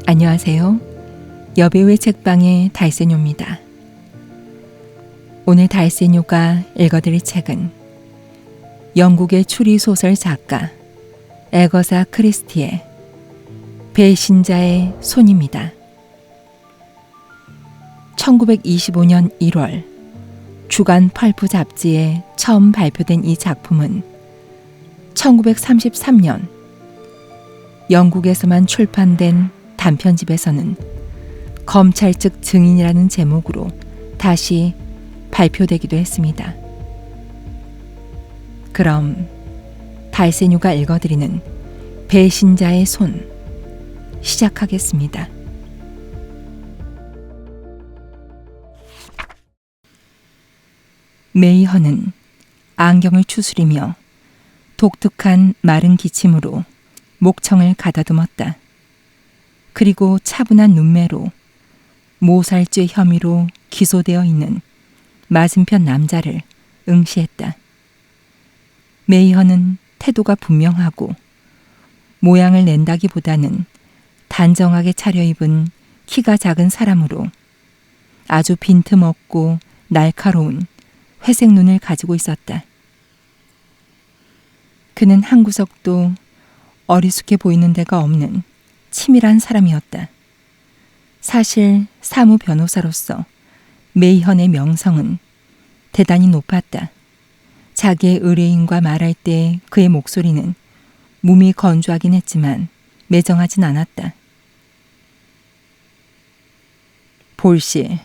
안녕하세요. 여배우의 책방의 달세뇨입니다. 오늘 달세뇨가 읽어드릴 책은 영국의 추리소설 작가 애거사 크리스티의 배신자의 손입니다. 1925년 1월 주간 펄프 잡지에 처음 발표된 이 작품은 1933년 영국에서만 출판된 단편집에서는 검찰 측 증인이라는 제목으로 다시 발표되기도 했습니다. 그럼 달세뇨가 읽어드리는 배신자의 손 시작하겠습니다. 메이헌은 안경을 추스리며 독특한 마른 기침으로 목청을 가다듬었다. 그리고 차분한 눈매로 모살죄 혐의로 기소되어 있는 맞은편 남자를 응시했다. 메이헌은 태도가 분명하고 모양을 낸다기보다는 단정하게 차려입은 키가 작은 사람으로 아주 빈틈없고 날카로운 회색 눈을 가지고 있었다. 그는 한 구석도 어리숙해 보이는 데가 없는 치밀한 사람이었다. 사실 사무 변호사로서 메이헌의 명성은 대단히 높았다. 자기의 의뢰인과 말할 때 그의 목소리는 몸이 건조하긴 했지만 매정하진 않았다. 볼 씨,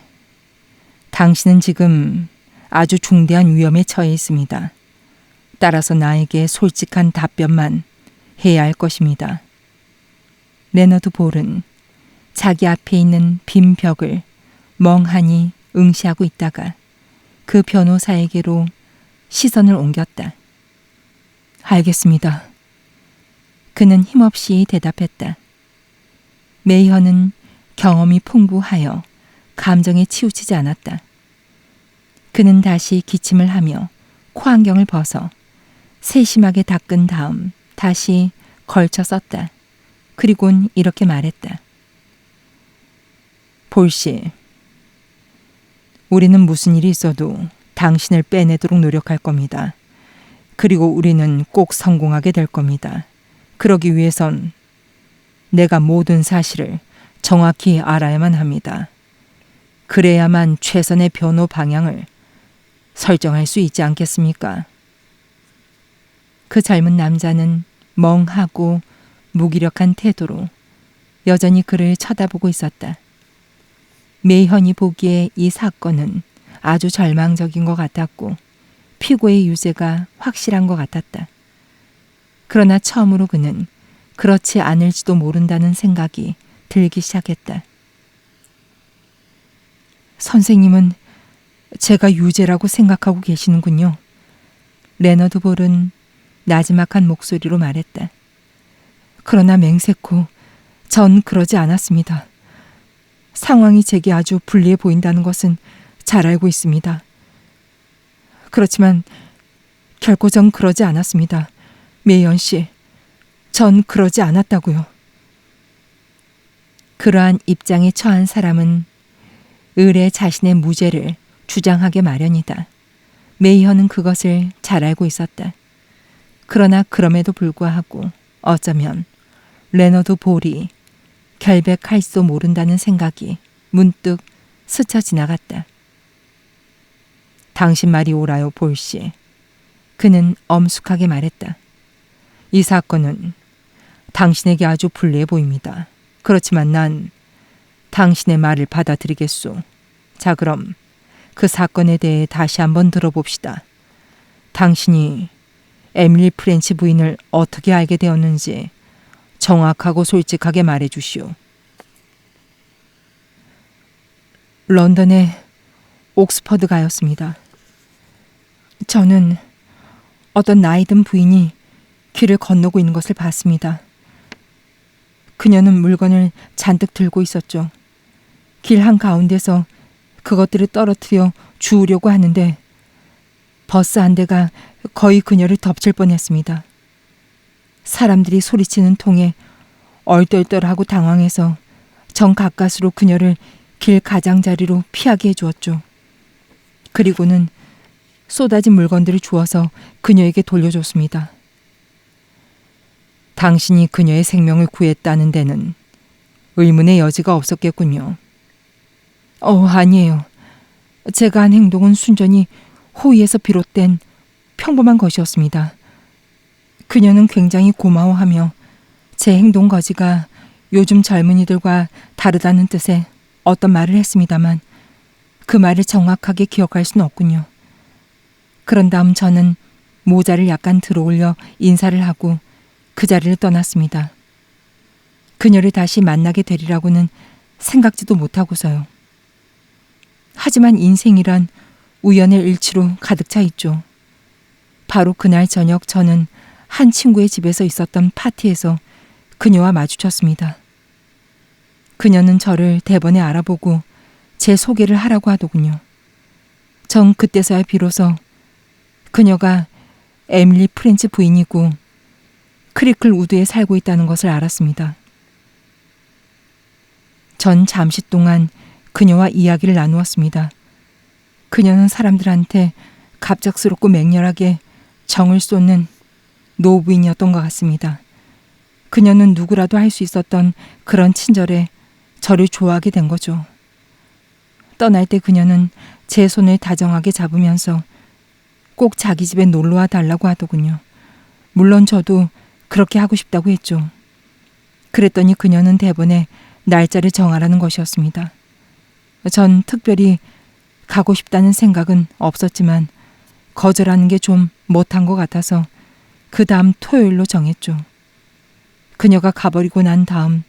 당신은 지금 아주 중대한 위험에 처해 있습니다. 따라서 나에게 솔직한 답변만 해야 할 것입니다. 레너드 볼은 자기 앞에 있는 빈 벽을 멍하니 응시하고 있다가 그 변호사에게로 시선을 옮겼다. 알겠습니다. 그는 힘없이 대답했다. 메이헌은 경험이 풍부하여 감정에 치우치지 않았다. 그는 다시 기침을 하며 코안경을 벗어 세심하게 닦은 다음 다시 걸쳐 썼다. 그리곤 이렇게 말했다. 볼 씨, 우리는 무슨 일이 있어도 당신을 빼내도록 노력할 겁니다. 그리고 우리는 꼭 성공하게 될 겁니다. 그러기 위해선 내가 모든 사실을 정확히 알아야만 합니다. 그래야만 최선의 변호 방향을 설정할 수 있지 않겠습니까? 그 젊은 남자는 멍하고 무기력한 태도로 여전히 그를 쳐다보고 있었다. 메이헌이 보기에 이 사건은 아주 절망적인 것 같았고 피고의 유죄가 확실한 것 같았다. 그러나 처음으로 그는 그렇지 않을지도 모른다는 생각이 들기 시작했다. 선생님은 제가 유죄라고 생각하고 계시는군요. 레너드 볼은 나지막한 목소리로 말했다. 그러나 맹세코 전 그러지 않았습니다. 상황이 제게 아주 불리해 보인다는 것은 잘 알고 있습니다. 그렇지만 결코 전 그러지 않았습니다. 메이헌 씨, 전 그러지 않았다고요. 그러한 입장에 처한 사람은 을에 자신의 무죄를 주장하게 마련이다. 메이헌은 그것을 잘 알고 있었다. 그러나 그럼에도 불구하고 어쩌면 레너드 볼이 결백할지도 모른다는 생각이 문득 스쳐 지나갔다. 당신 말이 옳아요, 볼 씨. 그는 엄숙하게 말했다. 이 사건은 당신에게 아주 불리해 보입니다. 그렇지만 난 당신의 말을 받아들이겠소. 자, 그럼 그 사건에 대해 다시 한번 들어봅시다. 당신이 에밀리 프렌치 부인을 어떻게 알게 되었는지 정확하고 솔직하게 말해 주시오. 런던의 옥스퍼드가였습니다. 저는 어떤 나이든 부인이 길을 건너고 있는 것을 봤습니다. 그녀는 물건을 잔뜩 들고 있었죠. 길 한가운데서 그것들을 떨어뜨려 주우려고 하는데 버스 한 대가 거의 그녀를 덮칠 뻔했습니다. 사람들이 소리치는 통에 얼떨떨하고 당황해서 정 가까스로 그녀를 길 가장자리로 피하게 해주었죠. 그리고는 쏟아진 물건들을 주어서 그녀에게 돌려줬습니다. 당신이 그녀의 생명을 구했다는 데는 의문의 여지가 없었겠군요. 아니에요. 제가 한 행동은 순전히 호의에서 비롯된 평범한 것이었습니다. 그녀는 굉장히 고마워하며 제 행동 거지가 요즘 젊은이들과 다르다는 뜻의 어떤 말을 했습니다만 그 말을 정확하게 기억할 수는 없군요. 그런 다음 저는 모자를 약간 들어올려 인사를 하고 그 자리를 떠났습니다. 그녀를 다시 만나게 되리라고는 생각지도 못하고서요. 하지만 인생이란 우연의 일치로 가득 차 있죠. 바로 그날 저녁 저는 한 친구의 집에서 있었던 파티에서 그녀와 마주쳤습니다. 그녀는 저를 대번에 알아보고 제 소개를 하라고 하더군요. 전 그때서야 비로소 그녀가 에밀리 프렌치 부인이고 크리클 우드에 살고 있다는 것을 알았습니다. 전 잠시 동안 그녀와 이야기를 나누었습니다. 그녀는 사람들한테 갑작스럽고 맹렬하게 정을 쏟는 노부인이었던 것 같습니다. 그녀는 누구라도 할 수 있었던 그런 친절에 저를 좋아하게 된 거죠. 떠날 때 그녀는 제 손을 다정하게 잡으면서 꼭 자기 집에 놀러와 달라고 하더군요. 물론 저도 그렇게 하고 싶다고 했죠. 그랬더니 그녀는 대번에 날짜를 정하라는 것이었습니다. 전 특별히 가고 싶다는 생각은 없었지만 거절하는 게 좀 못한 것 같아서 그 다음 토요일로 정했죠. 그녀가 가버리고 난 다음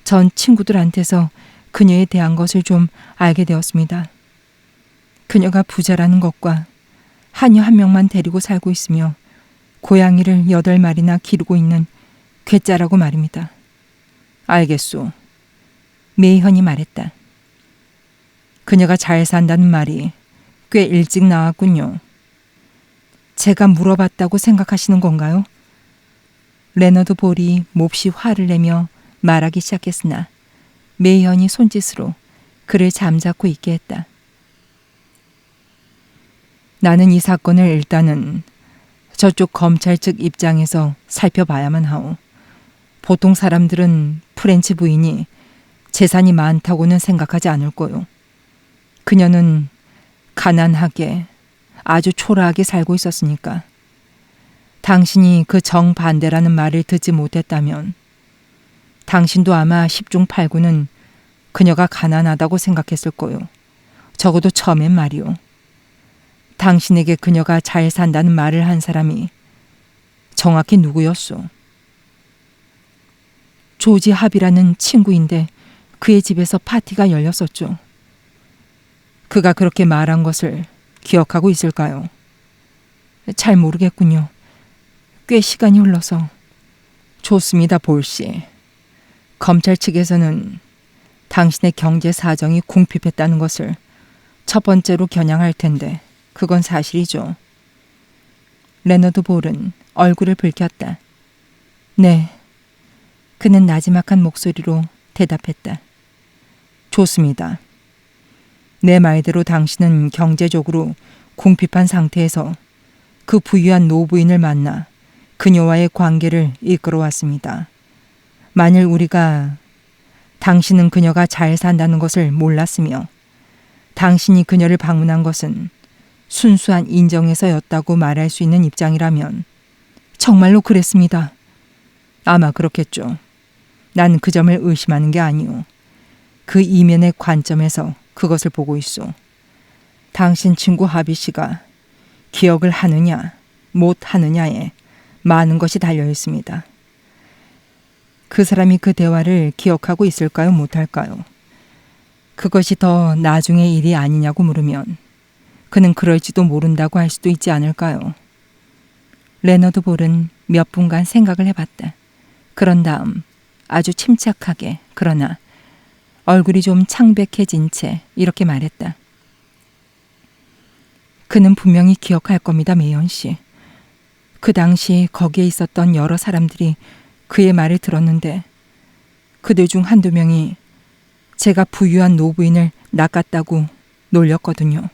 전 친구들한테서 그녀에 대한 것을 좀 알게 되었습니다. 그녀가 부자라는 것과 하녀 한 명만 데리고 살고 있으며 고양이를 8마리나 기르고 있는 괴짜라고 말입니다. 알겠소. 메이헌이 말했다. 그녀가 잘 산다는 말이 꽤 일찍 나왔군요. 제가 물어봤다고 생각하시는 건가요? 레너드 볼이 몹시 화를 내며 말하기 시작했으나 메이헌이 손짓으로 그를 잠자코 있게 했다. 나는 이 사건을 일단은 저쪽 검찰 측 입장에서 살펴봐야만 하오. 보통 사람들은 프렌치 부인이 재산이 많다고는 생각하지 않을 거요. 그녀는 가난하게 아주 초라하게 살고 있었으니까. 당신이 그 정반대라는 말을 듣지 못했다면 당신도 아마 10중 8구는 그녀가 가난하다고 생각했을 거요. 적어도 처음엔 말이오. 당신에게 그녀가 잘 산다는 말을 한 사람이 정확히 누구였소? 조지 합이라는 친구인데 그의 집에서 파티가 열렸었죠. 그가 그렇게 말한 것을 기억하고 있을까요? 잘 모르겠군요. 꽤 시간이 흘러서. 좋습니다, 볼씨. 검찰 측에서는 당신의 경제 사정이 궁핍했다는 것을 첫 번째로 겨냥할 텐데 그건 사실이죠. 레너드 볼은 얼굴을 붉혔다. 네. 그는 나지막한 목소리로 대답했다. 좋습니다. 내 말대로 당신은 경제적으로 궁핍한 상태에서 그 부유한 노부인을 만나 그녀와의 관계를 이끌어왔습니다. 만일 우리가 당신은 그녀가 잘 산다는 것을 몰랐으며 당신이 그녀를 방문한 것은 순수한 인정에서였다고 말할 수 있는 입장이라면 정말로 그랬습니다. 아마 그렇겠죠. 난 그 점을 의심하는 게 아니오. 그 이면의 관점에서 그것을 보고 있소. 당신 친구 하비 씨가 기억을 하느냐 못 하느냐에 많은 것이 달려 있습니다. 그 사람이 그 대화를 기억하고 있을까요? 못할까요? 그것이 더 나중의 일이 아니냐고 물으면 그는 그럴지도 모른다고 할 수도 있지 않을까요? 레너드 볼은 몇 분간 생각을 해봤다. 그런 다음 아주 침착하게 그러나 얼굴이 좀 창백해진 채 이렇게 말했다. 그는 분명히 기억할 겁니다, 메이헌 씨. 그 당시 거기에 있었던 여러 사람들이 그의 말을 들었는데 그들 중 한두 명이 제가 부유한 노부인을 낚았다고 놀렸거든요.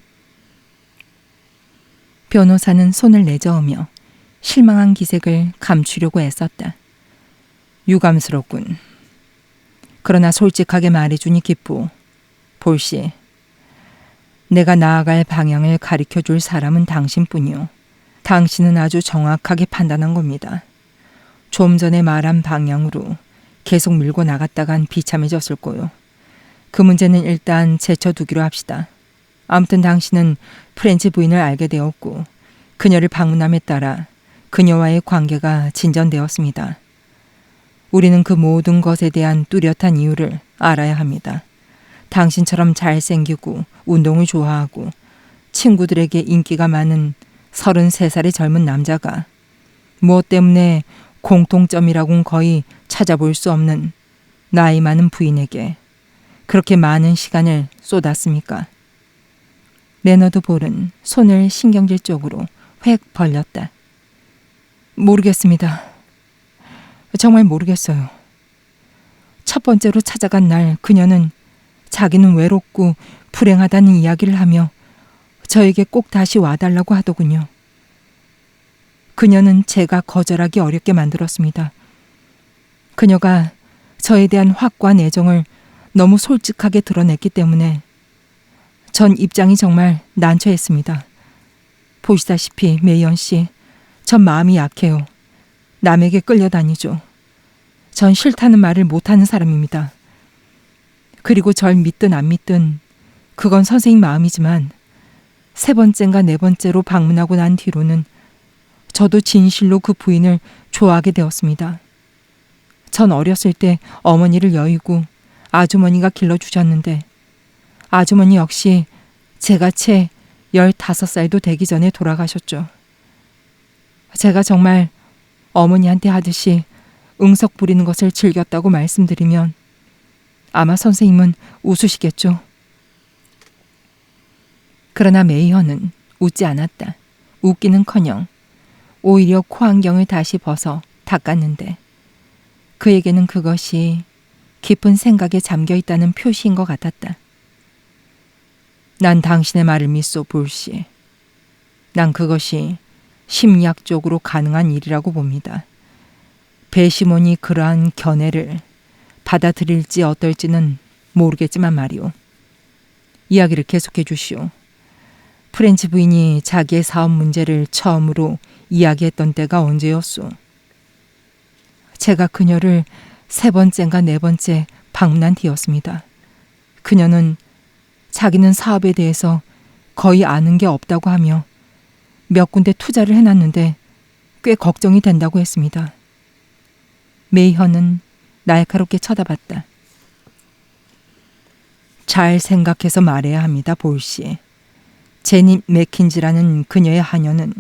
변호사는 손을 내저으며 실망한 기색을 감추려고 애썼다. 유감스럽군. 그러나 솔직하게 말해주니 기쁘. 볼씨, 내가 나아갈 방향을 가리켜줄 사람은 당신뿐이요. 당신은 아주 정확하게 판단한 겁니다. 좀 전에 말한 방향으로 계속 밀고 나갔다간 비참해졌을 거요. 그 문제는 일단 제쳐두기로 합시다. 아무튼 당신은 프렌치 부인을 알게 되었고 그녀를 방문함에 따라 그녀와의 관계가 진전되었습니다. 우리는 그 모든 것에 대한 뚜렷한 이유를 알아야 합니다. 당신처럼 잘생기고 운동을 좋아하고 친구들에게 인기가 많은 33살의 젊은 남자가 무엇 때문에 공통점이라고는 거의 찾아볼 수 없는 나이 많은 부인에게 그렇게 많은 시간을 쏟았습니까? 레너드 볼은 손을 신경질 쪽으로 획 벌렸다. 모르겠습니다. 정말 모르겠어요. 첫 번째로 찾아간 날 그녀는 자기는 외롭고 불행하다는 이야기를 하며 저에게 꼭 다시 와달라고 하더군요. 그녀는 제가 거절하기 어렵게 만들었습니다. 그녀가 저에 대한 확고한 애정을 너무 솔직하게 드러냈기 때문에 전 입장이 정말 난처했습니다. 보시다시피 메이언 씨, 전 마음이 약해요. 남에게 끌려다니죠. 전 싫다는 말을 못하는 사람입니다. 그리고 절 믿든 안 믿든 그건 선생님 마음이지만 3번째인가 4번째로 방문하고 난 뒤로는 저도 진실로 그 부인을 좋아하게 되었습니다. 전 어렸을 때 어머니를 여의고 아주머니가 길러주셨는데 아주머니 역시 제가 채 15살도 되기 전에 돌아가셨죠. 제가 정말 어머니한테 하듯이 응석 부리는 것을 즐겼다고 말씀드리면 아마 선생님은 웃으시겠죠. 그러나 메이허는 웃지 않았다. 웃기는커녕 오히려 코안경을 다시 벗어 닦았는데 그에게는 그것이 깊은 생각에 잠겨있다는 표시인 것 같았다. 난 당신의 말을 믿소, 볼씨. 난 그것이 심리학적으로 가능한 일이라고 봅니다. 배시몬이 그러한 견해를 받아들일지 어떨지는 모르겠지만 말이오. 이야기를 계속해 주시오. 프렌치 부인이 자기의 사업 문제를 처음으로 이야기했던 때가 언제였소? 제가 그녀를 3번째인가 4번째 방문한 뒤였습니다. 그녀는 자기는 사업에 대해서 거의 아는 게 없다고 하며 몇 군데 투자를 해놨는데 꽤 걱정이 된다고 했습니다. 메이허는 날카롭게 쳐다봤다. 잘 생각해서 말해야 합니다, 볼씨. 제니 맥킨지라는 그녀의 하녀는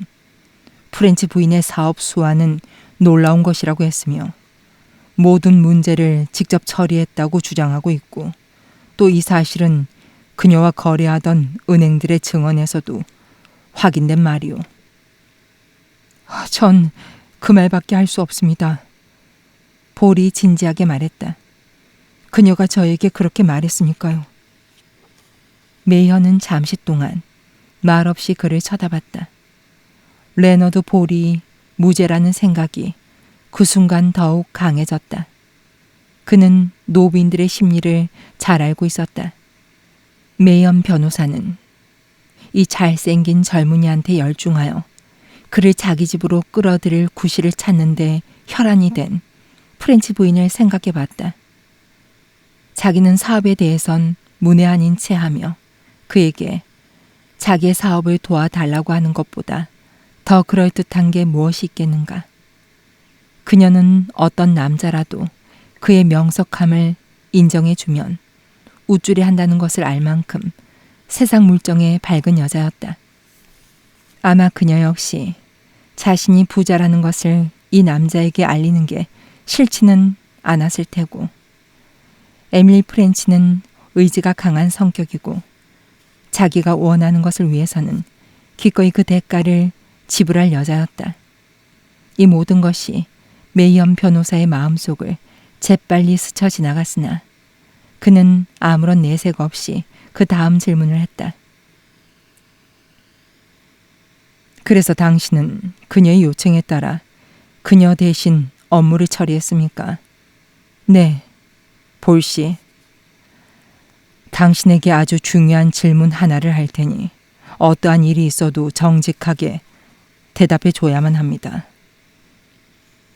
프렌치 부인의 사업 수완은 놀라운 것이라고 했으며 모든 문제를 직접 처리했다고 주장하고 있고 또 이 사실은 그녀와 거래하던 은행들의 증언에서도 확인된 말이오. 전 그 말밖에 할 수 없습니다. 볼이 진지하게 말했다. 그녀가 저에게 그렇게 말했으니까요. 메이허는 잠시 동안 말없이 그를 쳐다봤다. 레너드 볼이 무죄라는 생각이 그 순간 더욱 강해졌다. 그는 노부인들의 심리를 잘 알고 있었다. 메이언 변호사는 이 잘생긴 젊은이한테 열중하여 그를 자기 집으로 끌어들일 구실을 찾는데 혈안이 된 프렌치 부인을 생각해 봤다. 자기는 사업에 대해선 문외한인 채 하며 그에게 자기의 사업을 도와달라고 하는 것보다 더 그럴듯한 게 무엇이 있겠는가. 그녀는 어떤 남자라도 그의 명석함을 인정해주면 우쭐해 한다는 것을 알 만큼 세상 물정에 밝은 여자였다. 아마 그녀 역시 자신이 부자라는 것을 이 남자에게 알리는 게 싫지는 않았을 테고 에밀리 프렌치는 의지가 강한 성격이고 자기가 원하는 것을 위해서는 기꺼이 그 대가를 지불할 여자였다. 이 모든 것이 메이언 변호사의 마음속을 재빨리 스쳐 지나갔으나 그는 아무런 내색 없이 그 다음 질문을 했다. 그래서 당신은 그녀의 요청에 따라 그녀 대신 업무를 처리했습니까? 네, 볼 씨. 당신에게 아주 중요한 질문 하나를 할 테니 어떠한 일이 있어도 정직하게 대답해 줘야만 합니다.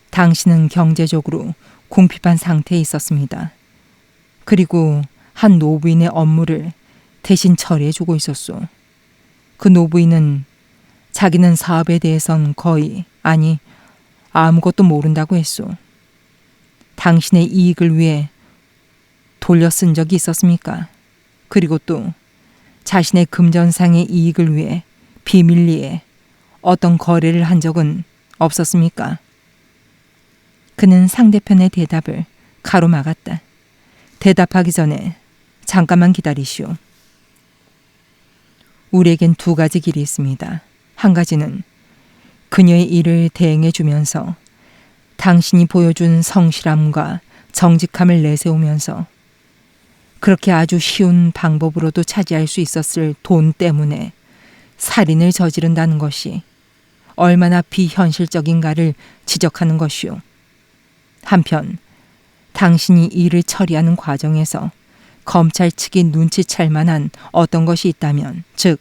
당신은 경제적으로 궁핍한 상태에 있었습니다. 그리고 한 노부인의 업무를 대신 처리해 주고 있었소. 그 노부인은 자기는 사업에 대해선 거의, 아니, 아무것도 모른다고 했소. 당신의 이익을 위해 돌려 쓴 적이 있었습니까? 그리고 또 자신의 금전상의 이익을 위해 비밀리에 어떤 거래를 한 적은 없었습니까? 그는 상대편의 대답을 가로막았다. 대답하기 전에 잠깐만 기다리시오. 우리에겐 두 가지 길이 있습니다. 한 가지는 그녀의 일을 대행해 주면서 당신이 보여준 성실함과 정직함을 내세우면서 그렇게 아주 쉬운 방법으로도 차지할 수 있었을 돈 때문에 살인을 저지른다는 것이 얼마나 비현실적인가를 지적하는 것이오. 한편 당신이 일을 처리하는 과정에서 검찰 측이 눈치챌 만한 어떤 것이 있다면, 즉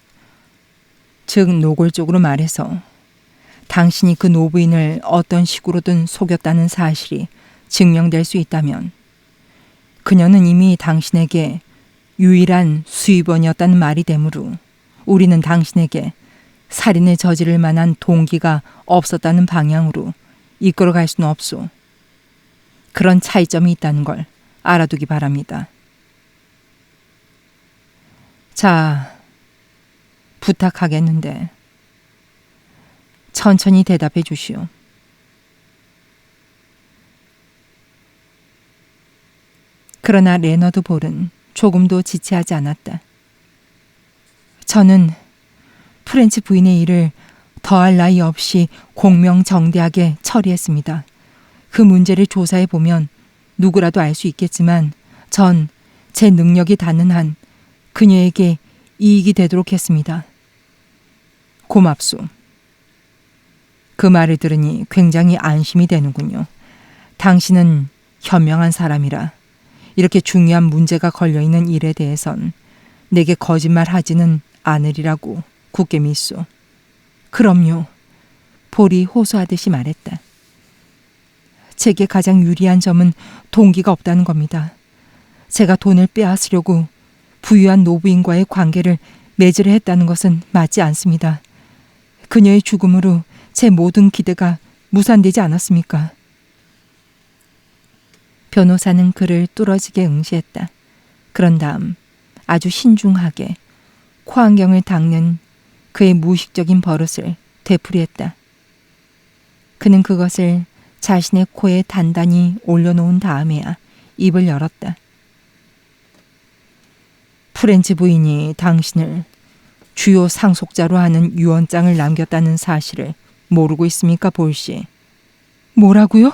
노골적으로 말해서 당신이 그 노부인을 어떤 식으로든 속였다는 사실이 증명될 수 있다면 그녀는 이미 당신에게 유일한 수입원이었다는 말이 되므로 우리는 당신에게 살인을 저지를 만한 동기가 없었다는 방향으로 이끌어갈 수는 없소. 그런 차이점이 있다는 걸 알아두기 바랍니다. 자, 부탁하겠는데 천천히 대답해 주시오. 그러나 레너드 볼은 조금도 지체하지 않았다. 저는 프렌치 부인의 일을 더할 나위 없이 공명정대하게 처리했습니다. 그 문제를 조사해 보면 누구라도 알 수 있겠지만 전 제 능력이 닿는 한 그녀에게 이익이 되도록 했습니다. 고맙소. 그 말을 들으니 굉장히 안심이 되는군요. 당신은 현명한 사람이라 이렇게 중요한 문제가 걸려있는 일에 대해선 내게 거짓말하지는 않으리라고 굳게 믿소. 그럼요. 볼이 호소하듯이 말했다. 제게 가장 유리한 점은 동기가 없다는 겁니다. 제가 돈을 빼앗으려고 부유한 노부인과의 관계를 맺으려 했다는 것은 맞지 않습니다. 그녀의 죽음으로 제 모든 기대가 무산되지 않았습니까? 변호사는 그를 뚫어지게 응시했다. 그런 다음 아주 신중하게 코안경을 닦는 그의 무의식적인 버릇을 되풀이했다. 그는 그것을 자신의 코에 단단히 올려놓은 다음에야 입을 열었다. 프렌치 부인이 당신을 주요 상속자로 하는 유언장을 남겼다는 사실을 모르고 있습니까, 볼씨? 뭐라고요?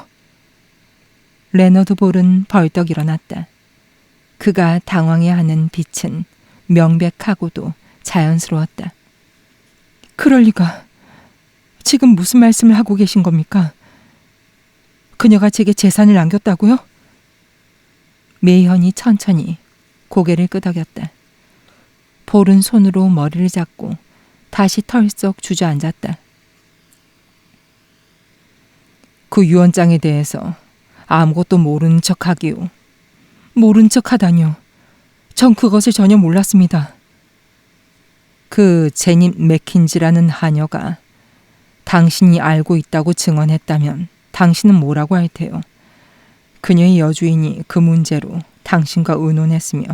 레너드 볼은 벌떡 일어났다. 그가 당황해하는 빛은 명백하고도 자연스러웠다. 그럴 리가. 지금 무슨 말씀을 하고 계신 겁니까? 그녀가 제게 재산을 남겼다고요? 메이헌이 천천히 고개를 끄덕였다. 볼은 손으로 머리를 잡고 다시 털썩 주저앉았다. 그 유언장에 대해서 아무것도 모른 척하기요. 모른 척하다뇨. 전 그것을 전혀 몰랐습니다. 그 제닛 맥킨지라는 하녀가 당신이 알고 있다고 증언했다면 당신은 뭐라고 할 테요? 그녀의 여주인이 그 문제로 당신과 의논했으며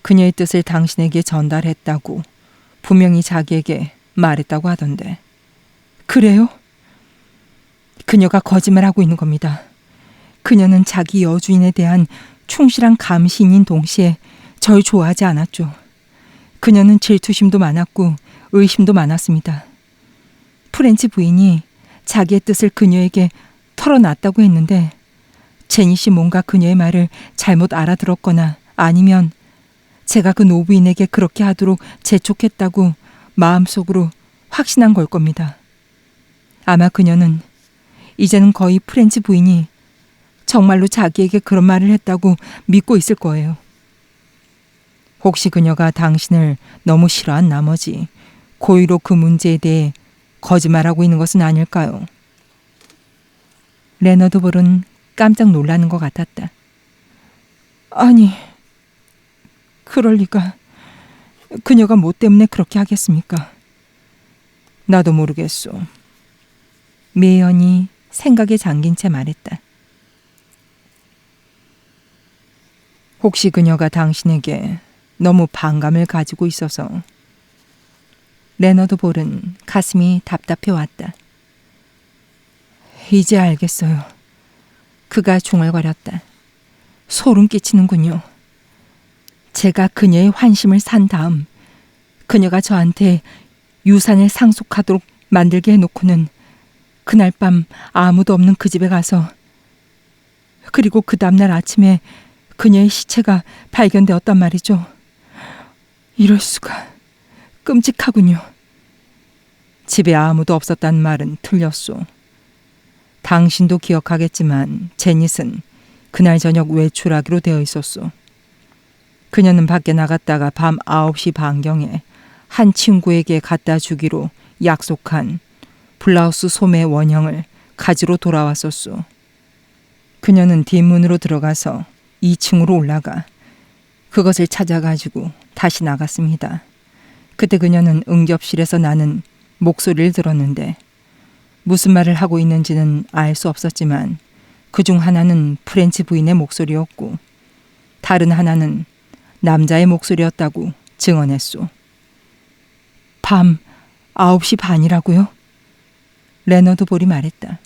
그녀의 뜻을 당신에게 전달했다고 분명히 자기에게 말했다고 하던데. 그래요? 그녀가 거짓말하고 있는 겁니다. 그녀는 자기 여주인에 대한 충실한 감시인인 동시에 절 좋아하지 않았죠. 그녀는 질투심도 많았고 의심도 많았습니다. 프렌치 부인이 자기의 뜻을 그녀에게 털어놨다고 했는데 제닛이 뭔가 그녀의 말을 잘못 알아들었거나 아니면 제가 그 노부인에게 그렇게 하도록 재촉했다고 마음속으로 확신한 걸 겁니다. 아마 그녀는 이제는 거의 프렌치 부인이 정말로 자기에게 그런 말을 했다고 믿고 있을 거예요. 혹시 그녀가 당신을 너무 싫어한 나머지 고의로 그 문제에 대해 거짓말하고 있는 것은 아닐까요? 레너드 볼은 깜짝 놀라는 것 같았다. 아니, 그럴 리가. 그녀가 뭐 때문에 그렇게 하겠습니까? 나도 모르겠소. 메이언이 생각에 잠긴 채 말했다. 혹시 그녀가 당신에게 너무 반감을 가지고 있어서. 레너드 볼은 가슴이 답답해 왔다. 이제 알겠어요. 그가 중얼거렸다. 소름 끼치는군요. 제가 그녀의 환심을 산 다음 그녀가 저한테 유산을 상속하도록 만들게 해놓고는 그날 밤 아무도 없는 그 집에 가서, 그리고 그 다음날 아침에 그녀의 시체가 발견되었단 말이죠. 이럴 수가. 끔찍하군요. 집에 아무도 없었단 말은 틀렸소. 당신도 기억하겠지만 제닛은 그날 저녁 외출하기로 되어 있었소. 그녀는 밖에 나갔다가 밤 9시 반경에 한 친구에게 갖다 주기로 약속한 블라우스 소매 원형을 가지러 돌아왔었소. 그녀는 뒷문으로 들어가서 2층으로 올라가 그것을 찾아가지고 다시 나갔습니다. 그때 그녀는 응접실에서 나는 목소리를 들었는데 무슨 말을 하고 있는지는 알 수 없었지만 그중 하나는 프렌치 부인의 목소리였고 다른 하나는 남자의 목소리였다고 증언했소. 밤 9시 반이라고요? 레너드 볼이 말했다.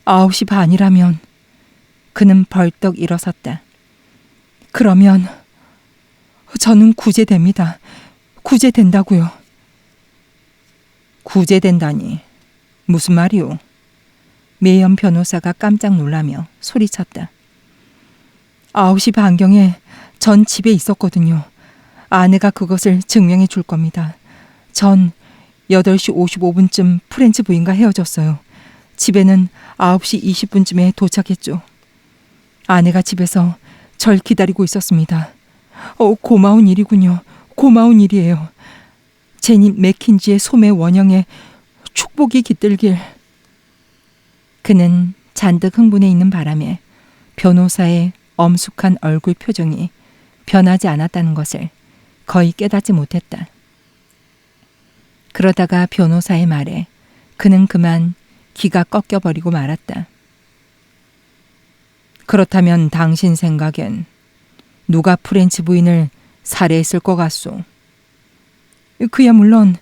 9시 반이라면. 그는 벌떡 일어섰다. 그러면 저는 구제됩니다. 구제된다고요. 구제된다니. 무슨 말이오? 메이언 변호사가 깜짝 놀라며 소리쳤다. 9시 반경에 전 집에 있었거든요. 아내가 그것을 증명해 줄 겁니다. 전 8시 55분쯤 프렌치 부인과 헤어졌어요. 집에는 9시 20분쯤에 도착했죠. 아내가 집에서 절 기다리고 있었습니다. 고마운 일이군요. 고마운 일이에요. 제닛 맥킨지의 소매 원형에 축복이 깃들길. 그는 잔뜩 흥분해 있는 바람에 변호사의 엄숙한 얼굴 표정이 변하지 않았다는 것을 거의 깨닫지 못했다. 그러다가 변호사의 말에 그는 그만 기가 꺾여버리고 말았다. 그렇다면 당신 생각엔 누가 프렌치 부인을 살해했을 것 같소? 그야 물론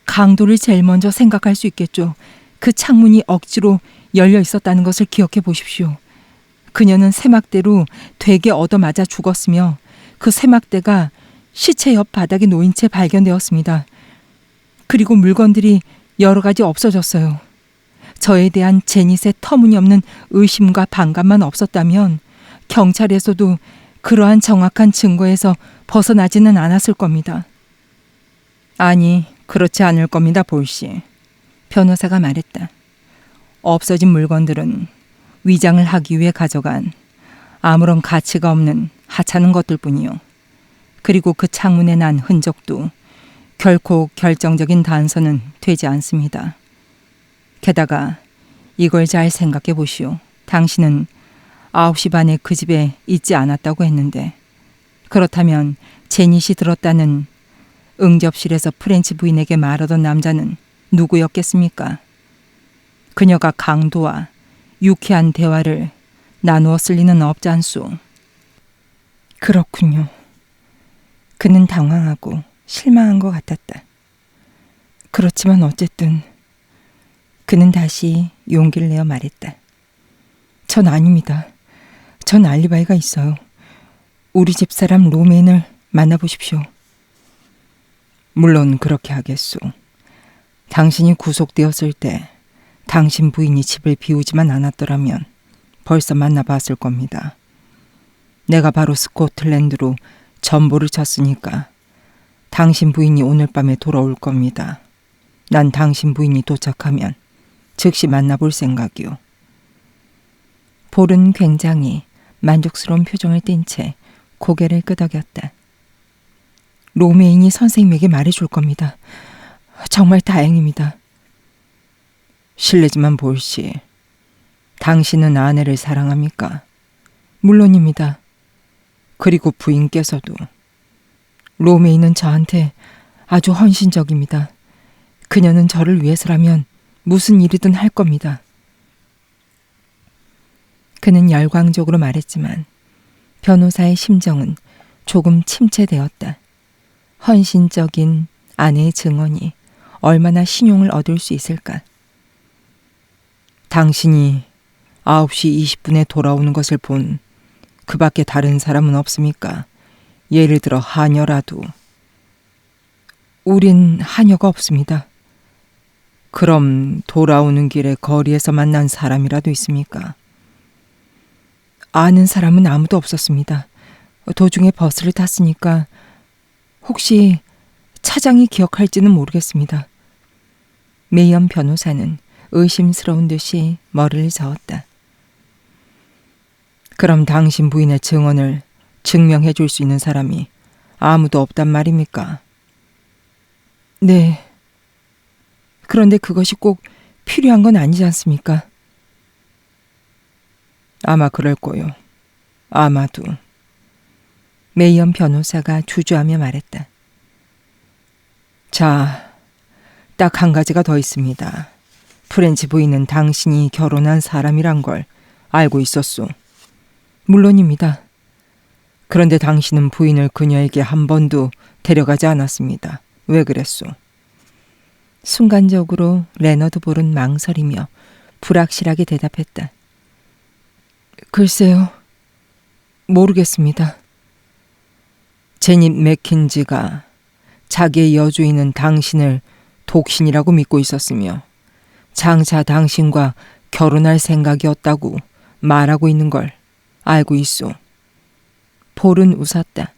강도를 제일 먼저 생각할 수 있겠죠. 그 창문이 억지로 열려 있었다는 것을 기억해 보십시오. 그녀는 세막대로 되게 얻어맞아 죽었으며 그 세막대가 시체 옆 바닥에 놓인 채 발견되었습니다. 그리고 물건들이 여러 가지 없어졌어요. 저에 대한 제닛의 터무니없는 의심과 반감만 없었다면 경찰에서도 그러한 정확한 증거에서 벗어나지는 않았을 겁니다. 아니, 그렇지 않을 겁니다, 볼씨. 변호사가 말했다. 없어진 물건들은 위장을 하기 위해 가져간 아무런 가치가 없는 하찮은 것들 뿐이요. 그리고 그 창문에 난 흔적도 결코 결정적인 단서는 되지 않습니다. 게다가 이걸 잘 생각해 보시오. 당신은 9시 반에 그 집에 있지 않았다고 했는데 그렇다면 제닛이 들었다는 응접실에서 프렌치 부인에게 말하던 남자는 누구였겠습니까? 그녀가 강도와 유쾌한 대화를 나누었을 리는 없지 않소. 그렇군요. 그는 당황하고 실망한 것 같았다. 그렇지만 어쨌든 그는 다시 용기를 내어 말했다. 전 아닙니다. 전 알리바이가 있어요. 우리 집사람 로맨을 만나보십시오. 물론 그렇게 하겠소. 당신이 구속되었을 때 당신 부인이 집을 비우지만 않았더라면 벌써 만나봤을 겁니다. 내가 바로 스코틀랜드로 전보를 쳤으니까 당신 부인이 오늘 밤에 돌아올 겁니다. 난 당신 부인이 도착하면 즉시 만나볼 생각이요. 볼은 굉장히 만족스러운 표정을 띈 채 고개를 끄덕였다. 로메인이 선생님에게 말해줄 겁니다. 정말 다행입니다. 실례지만 볼씨, 당신은 아내를 사랑합니까? 물론입니다. 그리고 부인께서도. 로메인은 저한테 아주 헌신적입니다. 그녀는 저를 위해서라면 무슨 일이든 할 겁니다. 그는 열광적으로 말했지만 변호사의 심정은 조금 침체되었다. 헌신적인 아내의 증언이 얼마나 신용을 얻을 수 있을까? 당신이 9시 20분에 돌아오는 것을 본 그 밖에 다른 사람은 없습니까? 예를 들어 하녀라도. 우린 하녀가 없습니다. 그럼 돌아오는 길에 거리에서 만난 사람이라도 있습니까? 아는 사람은 아무도 없었습니다. 도중에 버스를 탔으니까 혹시 차장이 기억할지는 모르겠습니다. 메이엄 변호사는 의심스러운 듯이 머리를 저었다. 그럼 당신 부인의 증언을 증명해 줄 수 있는 사람이 아무도 없단 말입니까? 네. 그런데 그것이 꼭 필요한 건 아니지 않습니까? 아마 그럴 거요. 아마도. 메이엄 변호사가 주저하며 말했다. 자, 딱 한 가지가 더 있습니다. 프렌치 부인은 당신이 결혼한 사람이란 걸 알고 있었소. 물론입니다. 그런데 당신은 부인을 그녀에게 한 번도 데려가지 않았습니다. 왜 그랬소? 순간적으로 레너드 볼은 망설이며 불확실하게 대답했다. 글쎄요. 모르겠습니다. 제닛 맥킨지가 자기의 여주인은 당신을 독신이라고 믿고 있었으며 장차 당신과 결혼할 생각이었다고 말하고 있는 걸 알고 있소. 볼은 웃었다.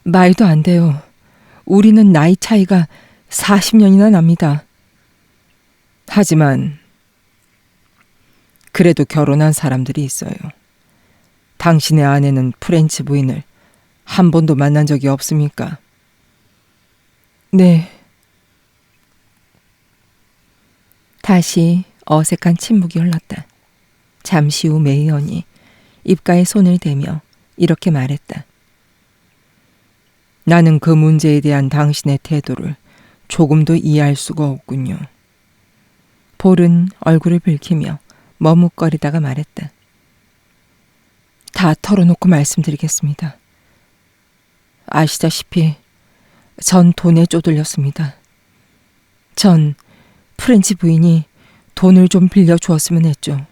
말도 안 돼요. 우리는 나이 차이가 40년이나 납니다. 하지만 그래도 결혼한 사람들이 있어요. 당신의 아내는 프렌치 부인을 한 번도 만난 적이 없습니까? 네. 다시 어색한 침묵이 흘렀다. 잠시 후 메이언이 입가에 손을 대며 이렇게 말했다. 나는 그 문제에 대한 당신의 태도를 조금도 이해할 수가 없군요. 볼은 얼굴을 붉히며 머뭇거리다가 말했다. 다 털어놓고 말씀드리겠습니다. 아시다시피 전 돈에 쪼들렸습니다. 전 프렌치 부인이 돈을 좀 빌려주었으면 했죠.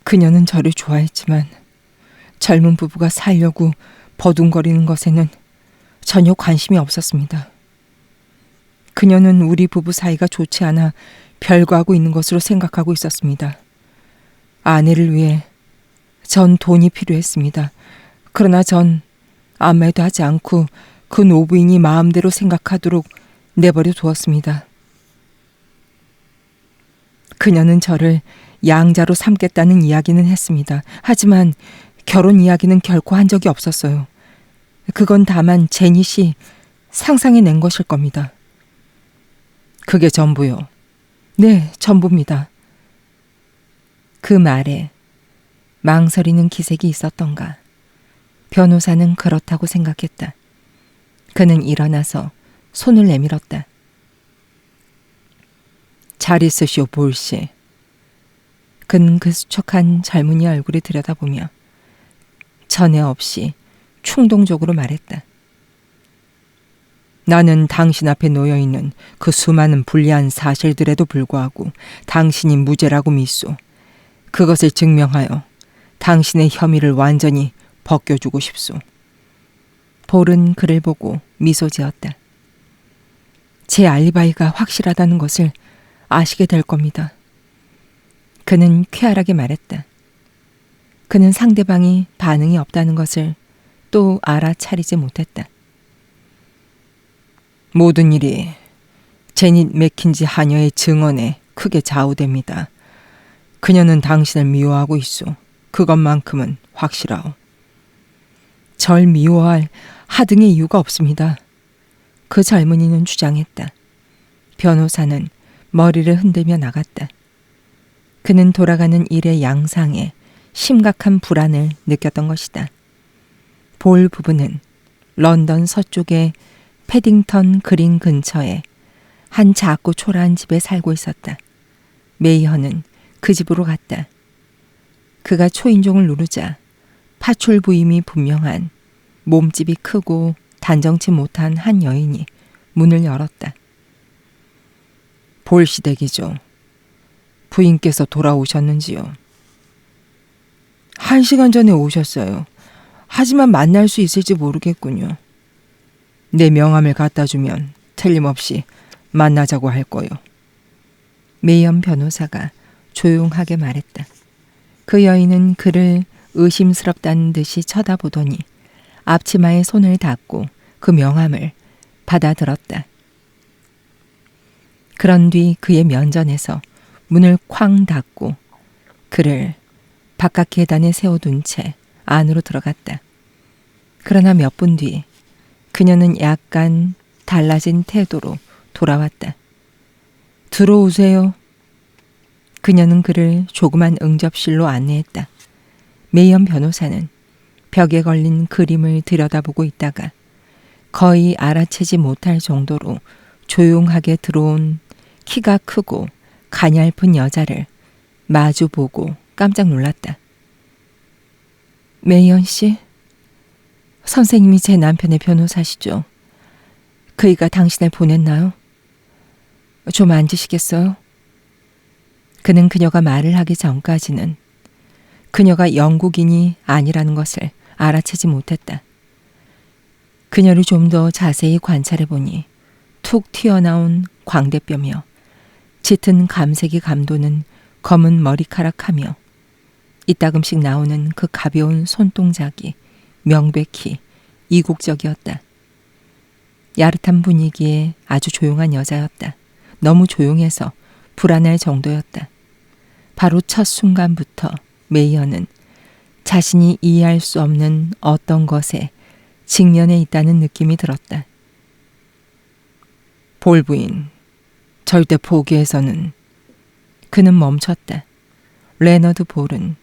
그녀는 저를 좋아했지만 젊은 부부가 살려고 버둥거리는 것에는 전혀 관심이 없었습니다. 그녀는 우리 부부 사이가 좋지 않아 별거하고 있는 것으로 생각하고 있었습니다. 아내를 위해 전 돈이 필요했습니다. 그러나 전 아무 말도 하지 않고 그 노부인이 마음대로 생각하도록 내버려 두었습니다. 그녀는 저를 양자로 삼겠다는 이야기는 했습니다. 하지만 결혼 이야기는 결코 한 적이 없었어요. 그건 다만 제닛이 상상해낸 것일 겁니다. 그게 전부요. 네, 전부입니다. 그 말에 망설이는 기색이 있었던가. 변호사는 그렇다고 생각했다. 그는 일어나서 손을 내밀었다. 잘 있으시오, 볼씨. 그는 그 수척한 젊은이 얼굴을 들여다보며 전에 없이 충동적으로 말했다. 나는 당신 앞에 놓여있는 그 수많은 불리한 사실들에도 불구하고 당신이 무죄라고 믿소. 그것을 증명하여 당신의 혐의를 완전히 벗겨주고 싶소. 볼은 그를 보고 미소 지었다. 제 알리바이가 확실하다는 것을 아시게 될 겁니다. 그는 쾌활하게 말했다. 그는 상대방이 반응이 없다는 것을 또 알아차리지 못했다. 모든 일이 제닛 맥킨지 하녀의 증언에 크게 좌우됩니다. 그녀는 당신을 미워하고 있소. 그것만큼은 확실하오. 절 미워할 하등의 이유가 없습니다. 그 젊은이는 주장했다. 변호사는 머리를 흔들며 나갔다. 그는 돌아가는 일의 양상에 심각한 불안을 느꼈던 것이다. 볼 부부는 런던 서쪽의 패딩턴 그린 근처에 한 작고 초라한 집에 살고 있었다. 메이허는 그 집으로 갔다. 그가 초인종을 누르자 파출 부임이 분명한 몸집이 크고 단정치 못한 한 여인이 문을 열었다. 볼 시댁이죠. 부인께서 돌아오셨는지요? 1시간 전에 오셨어요. 하지만 만날 수 있을지 모르겠군요. 내 명함을 갖다 주면 틀림없이 만나자고 할 거요. 메이엄 변호사가 조용하게 말했다. 그 여인은 그를 의심스럽다는 듯이 쳐다보더니 앞치마에 손을 닿고 그 명함을 받아들었다. 그런 뒤 그의 면전에서 문을 쾅 닫고 그를 바깥 계단에 세워둔 채 안으로 들어갔다. 그러나 몇 분 뒤 그녀는 약간 달라진 태도로 돌아왔다. 들어오세요. 그녀는 그를 조그만 응접실로 안내했다. 메이엄 변호사는 벽에 걸린 그림을 들여다보고 있다가 거의 알아채지 못할 정도로 조용하게 들어온 키가 크고 가냘픈 여자를 마주보고 깜짝 놀랐다. 메이언 씨? 선생님이 제 남편의 변호사시죠? 그이가 당신을 보냈나요? 좀 앉으시겠어요? 그는 그녀가 말을 하기 전까지는 그녀가 영국인이 아니라는 것을 알아채지 못했다. 그녀를 좀 더 자세히 관찰해 보니 툭 튀어나온 광대뼈며 짙은 감색이 감도는 검은 머리카락하며 이따금씩 나오는 그 가벼운 손동작이 명백히 이국적이었다. 야릇한 분위기에 아주 조용한 여자였다. 너무 조용해서 불안할 정도였다. 바로 첫 순간부터 메이어는 자신이 이해할 수 없는 어떤 것에 직면해 있다는 느낌이 들었다. 볼 부인, 절대 포기해서는. 그는 멈췄다. 레너드 볼은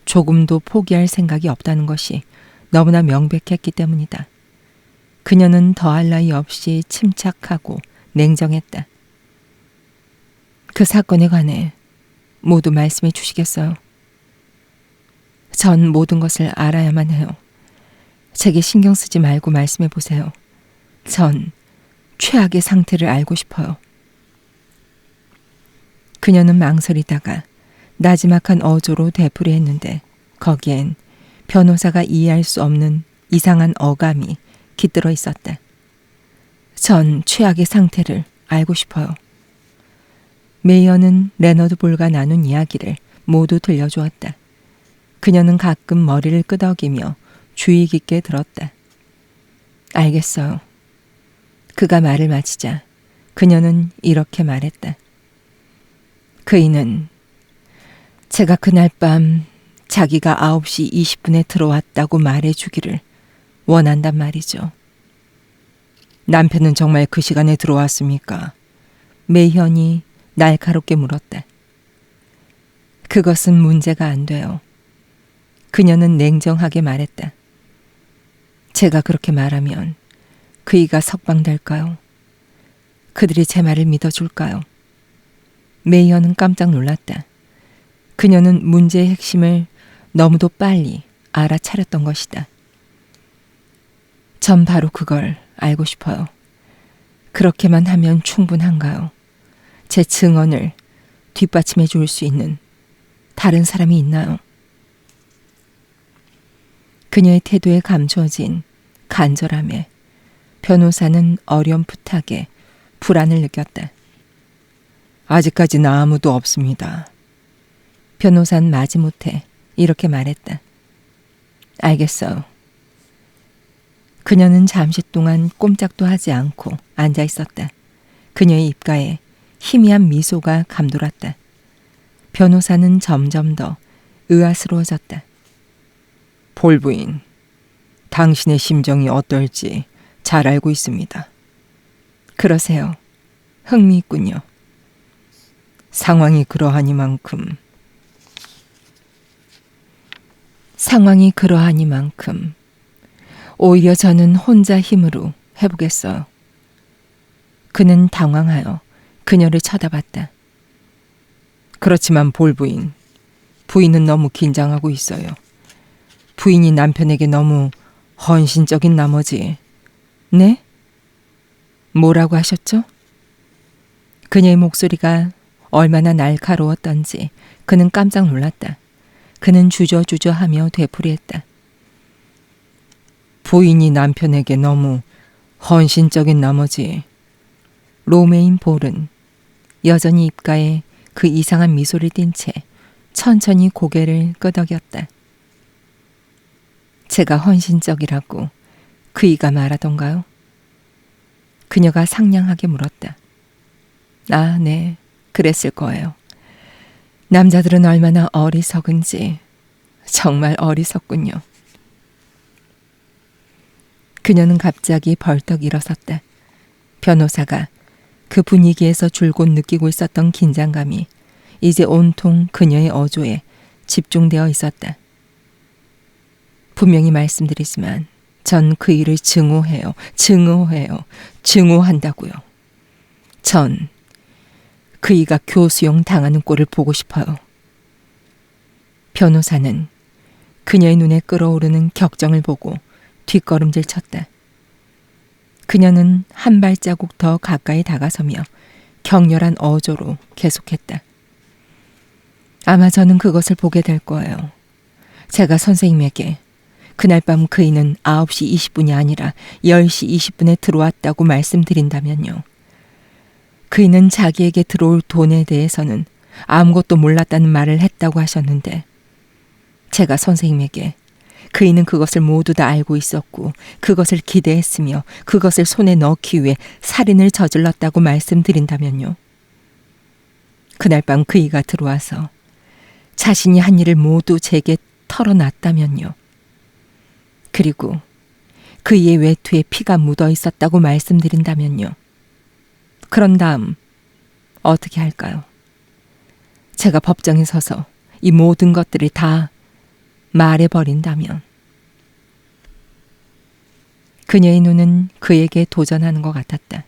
조금도 포기할 생각이 없다는 것이 너무나 명백했기 때문이다. 그녀는 더할 나위 없이 침착하고 냉정했다. 그 사건에 관해 모두 말씀해 주시겠어요? 전 모든 것을 알아야만 해요. 제게 신경 쓰지 말고 말씀해 보세요. 전 최악의 상태를 알고 싶어요. 그녀는 망설이다가 나지막한 어조로 되풀이했는데 거기엔 변호사가 이해할 수 없는 이상한 어감이 깃들어 있었다. 전 최악의 상태를 알고 싶어요. 메이어는 레너드 볼과 나눈 이야기를 모두 들려주었다. 그녀는 가끔 머리를 끄덕이며 주의 깊게 들었다. 알겠어요. 그가 말을 마치자 그녀는 이렇게 말했다. 그이는 제가 그날 밤 자기가 9시 20분에 들어왔다고 말해주기를 원한단 말이죠. 남편은 정말 그 시간에 들어왔습니까? 메이현이 날카롭게 물었다. 그것은 문제가 안 돼요. 그녀는 냉정하게 말했다. 제가 그렇게 말하면 그이가 석방될까요? 그들이 제 말을 믿어줄까요? 메이어는 깜짝 놀랐다. 그녀는 문제의 핵심을 너무도 빨리 알아차렸던 것이다. 전 바로 그걸 알고 싶어요. 그렇게만 하면 충분한가요? 제 증언을 뒷받침해 줄 수 있는 다른 사람이 있나요? 그녀의 태도에 감추어진 간절함에 변호사는 어렴풋하게 불안을 느꼈다. 아직까지는 아무도 없습니다. 변호사는 마지못해 이렇게 말했다. 알겠어요. 그녀는 잠시 동안 꼼짝도 하지 않고 앉아 있었다. 그녀의 입가에 희미한 미소가 감돌았다. 변호사는 점점 더 의아스러워졌다. 볼 부인, 당신의 심정이 어떨지 잘 알고 있습니다. 그러세요. 흥미있군요. 상황이 그러하니만큼 오히려 저는 혼자 힘으로 해보겠어요. 그는 당황하여 그녀를 쳐다봤다. 그렇지만 볼 부인은 너무 긴장하고 있어요. 부인이 남편에게 너무 헌신적인 나머지. 네? 뭐라고 하셨죠? 그녀의 목소리가 얼마나 날카로웠던지 그는 깜짝 놀랐다. 그는 주저주저하며 되풀이했다. 부인이 남편에게 너무 헌신적인 나머지. 로메인 볼은 여전히 입가에 그 이상한 미소를 띤 채 천천히 고개를 끄덕였다. 제가 헌신적이라고 그이가 말하던가요? 그녀가 상냥하게 물었다. 아, 네, 그랬을 거예요. 남자들은 얼마나 어리석은지 정말 어리석군요. 그녀는 갑자기 벌떡 일어섰다. 변호사가 그 분위기에서 줄곧 느끼고 있었던 긴장감이 이제 온통 그녀의 어조에 집중되어 있었다. 분명히 말씀드리지만 전 그 일을 증오해요. 증오한다고요. 전 그이가 교수용 당하는 꼴을 보고 싶어요. 변호사는 그녀의 눈에 끓어오르는 격정을 보고 뒷걸음질 쳤다. 그녀는 한 발자국 더 가까이 다가서며 격렬한 어조로 계속했다. 아마 저는 그것을 보게 될 거예요. 제가 선생님에게 그날 밤 그이는 9시 20분이 아니라 10시 20분에 들어왔다고 말씀드린다면요. 그이는 자기에게 들어올 돈에 대해서는 아무것도 몰랐다는 말을 했다고 하셨는데 제가 선생님에게 그이는 그것을 모두 다 알고 있었고 그것을 기대했으며 그것을 손에 넣기 위해 살인을 저질렀다고 말씀드린다면요. 그날 밤 그이가 들어와서 자신이 한 일을 모두 제게 털어놨다면요. 그리고 그이의 외투에 피가 묻어 있었다고 말씀드린다면요. 그런 다음 어떻게 할까요? 제가 법정에 서서 이 모든 것들을 다 말해버린다면. 그녀의 눈은 그에게 도전하는 것 같았다.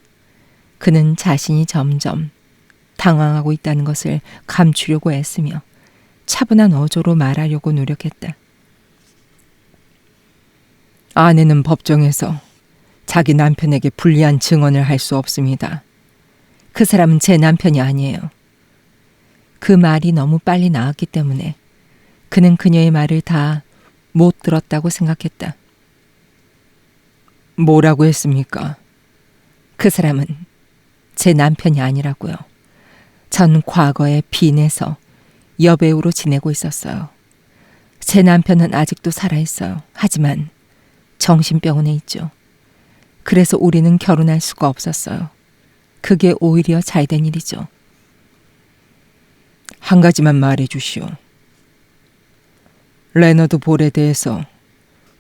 그는 자신이 점점 당황하고 있다는 것을 감추려고 애쓰며 차분한 어조로 말하려고 노력했다. 아내는 법정에서 자기 남편에게 불리한 증언을 할 수 없습니다. 그 사람은 제 남편이 아니에요. 그 말이 너무 빨리 나왔기 때문에 그는 그녀의 말을 다 못 들었다고 생각했다. 뭐라고 했습니까? 그 사람은 제 남편이 아니라고요. 전 과거에 빈에서 여배우로 지내고 있었어요. 제 남편은 아직도 살아있어요. 하지만 정신병원에 있죠. 그래서 우리는 결혼할 수가 없었어요. 그게 오히려 잘된 일이죠. 한 가지만 말해 주시오. 레너드 볼에 대해서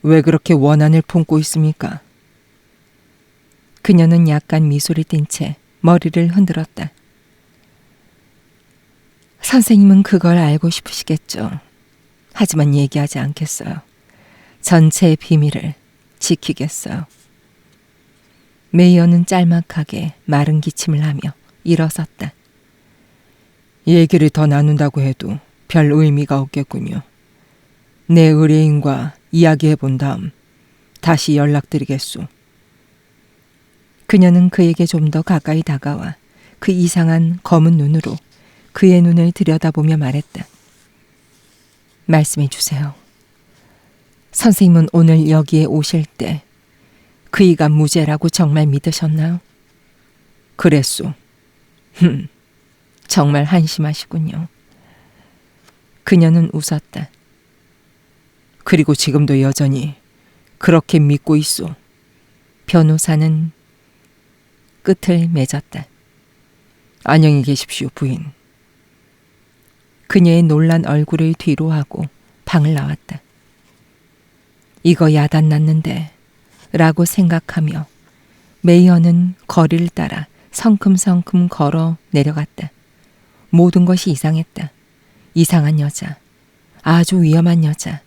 왜 그렇게 원한을 품고 있습니까? 그녀는 약간 미소를 띤 채 머리를 흔들었다. 선생님은 그걸 알고 싶으시겠죠. 하지만 얘기하지 않겠어요. 전체의 비밀을 지키겠어요. 메이어는 짤막하게 마른 기침을 하며 일어섰다. 얘기를 더 나눈다고 해도 별 의미가 없겠군요. 내 의뢰인과 이야기해 본 다음 다시 연락드리겠소. 그녀는 그에게 좀 더 가까이 다가와 그 이상한 검은 눈으로 그의 눈을 들여다보며 말했다. 말씀해 주세요. 선생님은 오늘 여기에 오실 때 그이가 무죄라고 정말 믿으셨나요? 그랬소. 정말 한심하시군요. 그녀는 웃었다. 그리고 지금도 여전히 그렇게 믿고 있소. 변호사는 끝을 맺었다. 안녕히 계십시오, 부인. 그녀의 놀란 얼굴을 뒤로 하고 방을 나왔다. 이거 야단났는데 라고 생각하며 메이어는 거리를 따라 성큼성큼 걸어 내려갔다. 모든 것이 이상했다. 이상한 여자, 아주 위험한 여자.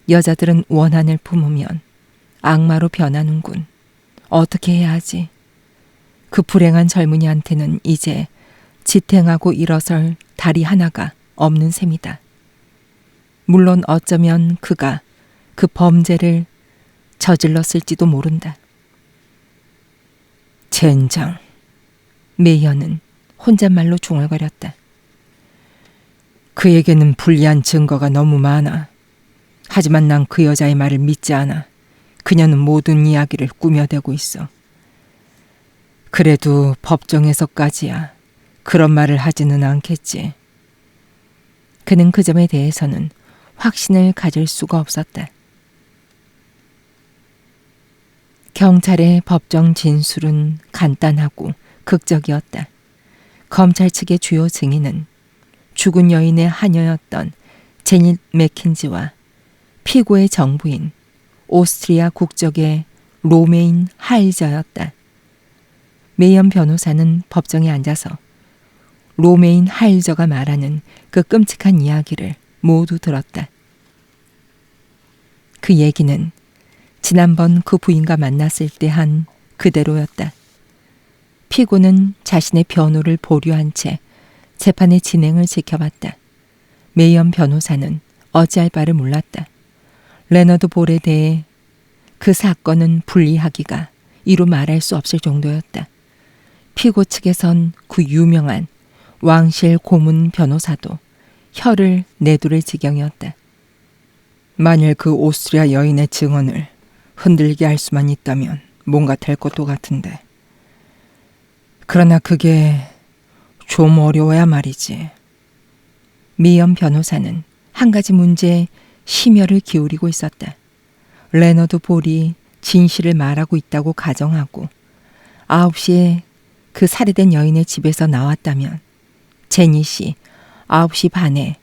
여자들은 원한을 품으면 악마로 변하는군. 어떻게 해야 하지? 그 불행한 젊은이한테는 이제 지탱하고 일어설 다리 하나가 없는 셈이다. 물론 어쩌면 그가 그 범죄를 저질렀을지도 모른다. 젠장. 메이어는 혼잣말로 중얼거렸다. 그에게는 불리한 증거가 너무 많아. 하지만 난 그 여자의 말을 믿지 않아. 그녀는 모든 이야기를 꾸며대고 있어. 그래도 법정에서까지야 그런 말을 하지는 않겠지. 그는 그 점에 대해서는 확신을 가질 수가 없었다. 경찰의 법정 진술은 간단하고 극적이었다. 검찰 측의 주요 증인은 죽은 여인의 하녀였던 제닛 맥킨지와 피고의 정부인 오스트리아 국적의 로메인 하일저였다. 메이엄 변호사는 법정에 앉아서 로메인 하일저가 말하는 그 끔찍한 이야기를 모두 들었다. 그 얘기는 지난번 그 부인과 만났을 때 한 그대로였다. 피고는 자신의 변호를 보류한 채 재판의 진행을 지켜봤다. 메이엄 변호사는 어찌할 바를 몰랐다. 레너드 볼에 대해 그 사건은 분리하기가 이루 말할 수 없을 정도였다. 피고 측에선 그 유명한 왕실 고문 변호사도 혀를 내두를 지경이었다. 만일 그 오스트리아 여인의 증언을 흔들게 할 수만 있다면 뭔가 될 것도 같은데. 그러나 그게 좀 어려워야 말이지. 메이엄 변호사는 한 가지 문제에 심혈을 기울이고 있었다. 레너드 볼이 진실을 말하고 있다고 가정하고 9시에 그 살해된 여인의 집에서 나왔다면 제닛이 9시 반에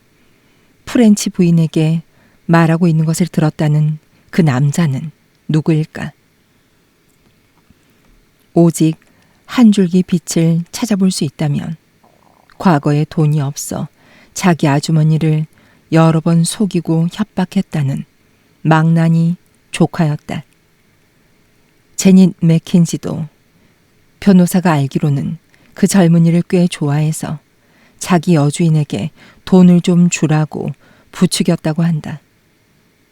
프렌치 부인에게 말하고 있는 것을 들었다는 그 남자는 누구일까? 오직 한 줄기 빛을 찾아볼 수 있다면 과거에 돈이 없어 자기 아주머니를 여러 번 속이고 협박했다는 망나니 조카였다. 제닛 맥킨지도 변호사가 알기로는 그 젊은이를 꽤 좋아해서 자기 여주인에게 돈을 좀 주라고 부추겼다고 한다.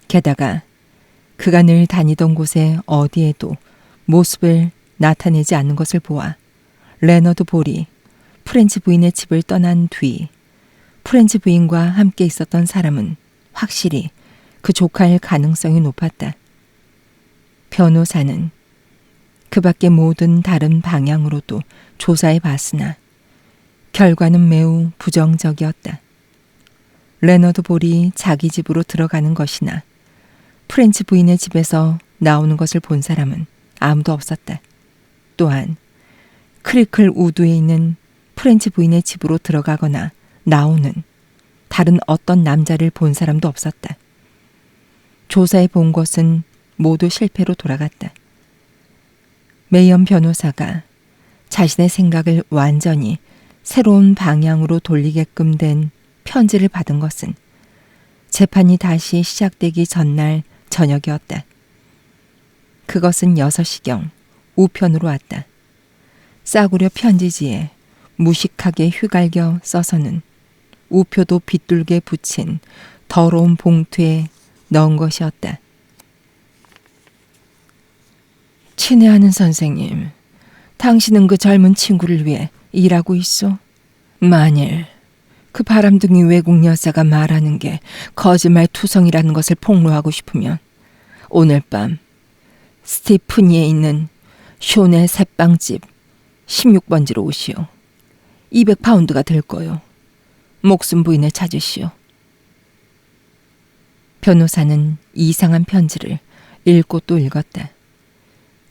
게다가 그가 늘 다니던 곳에 어디에도 모습을 나타내지 않는 것을 보아 레너드 볼이 프렌치 부인의 집을 떠난 뒤 프렌치 부인과 함께 있었던 사람은 확실히 그 조카일 가능성이 높았다. 변호사는 그 밖의 모든 다른 방향으로도 조사해 봤으나 결과는 매우 부정적이었다. 레너드 볼이 자기 집으로 들어가는 것이나 프렌치 부인의 집에서 나오는 것을 본 사람은 아무도 없었다. 또한 크리클 우드에 있는 프렌치 부인의 집으로 들어가거나 나오는 다른 어떤 남자를 본 사람도 없었다. 조사해 본 것은 모두 실패로 돌아갔다. 메이엄 변호사가 자신의 생각을 완전히 새로운 방향으로 돌리게끔 된 편지를 받은 것은 재판이 다시 시작되기 전날 저녁이었다. 그것은 6시경 우편으로 왔다. 싸구려 편지지에 무식하게 휘갈겨 써서는 우표도 빗둘게 붙인 더러운 봉투에 넣은 것이었다. 친애하는 선생님, 당신은 그 젊은 친구를 위해 일하고 있소? 만일 그 바람둥이 외국 여자가 말하는 게 거짓말 투성이라는 것을 폭로하고 싶으면 오늘 밤 스티프니에 있는 쇼네 새빵집 16번지로 오시오. 200파운드가 될 거요. 목숨 부인을 찾으시오. 변호사는 이상한 편지를 읽고 또 읽었다.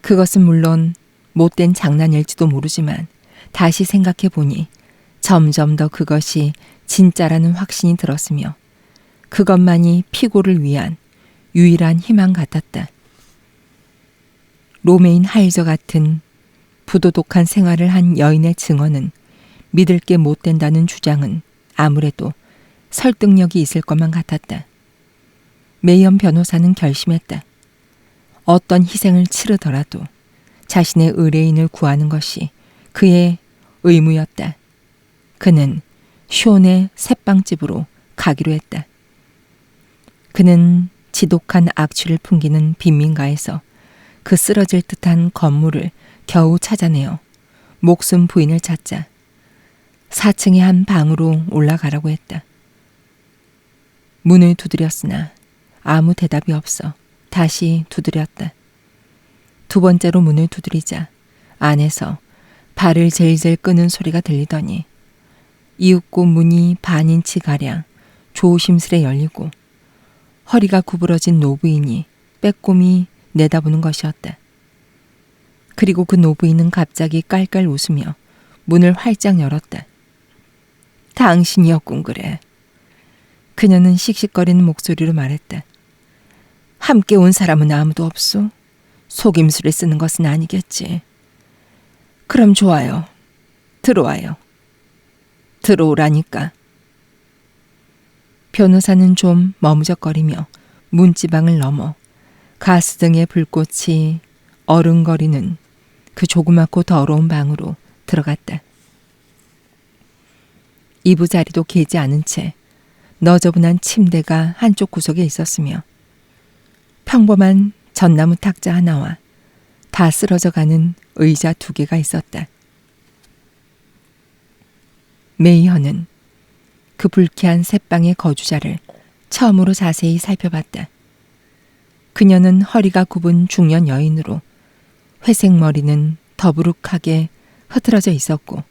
그것은 물론 못된 장난일지도 모르지만 다시 생각해 보니 점점 더 그것이 진짜라는 확신이 들었으며 그것만이 피고를 위한 유일한 희망 같았다. 로메인 하이저 같은 부도덕한 생활을 한 여인의 증언은 믿을 게 못 된다는 주장은 아무래도 설득력이 있을 것만 같았다. 메이엄 변호사는 결심했다. 어떤 희생을 치르더라도 자신의 의뢰인을 구하는 것이 그의 의무였다. 그는 쇼의 새빵집으로 가기로 했다. 그는 지독한 악취를 풍기는 빈민가에서 그 쓰러질 듯한 건물을 겨우 찾아내어 목숨 부인을 찾자 4층의 한 방으로 올라가라고 했다. 문을 두드렸으나 아무 대답이 없어 다시 두드렸다. 두 번째로 문을 두드리자 안에서 발을 제일제일 끄는 소리가 들리더니 이윽고 문이 반인치가량 조심스레 열리고 허리가 구부러진 노부인이 빼꼼히 내다보는 것이었다. 그리고 그 노부인은 갑자기 깔깔 웃으며 문을 활짝 열었다. 당신이었군 그래. 그녀는 씩씩거리는 목소리로 말했다. 함께 온 사람은 아무도 없소? 속임수를 쓰는 것은 아니겠지. 그럼 좋아요. 들어와요. 들어오라니까. 변호사는 좀 머무적거리며 문지방을 넘어 가스등의 불꽃이 어른거리는 그 조그맣고 더러운 방으로 들어갔다. 이부자리도 개지 않은 채 너저분한 침대가 한쪽 구석에 있었으며 평범한 전나무 탁자 하나와 다 쓰러져가는 의자 2개가 있었다. 메이허는 그 불쾌한 새방의 거주자를 처음으로 자세히 살펴봤다. 그녀는 허리가 굽은 중년 여인으로 회색 머리는 더부룩하게 흐트러져 있었고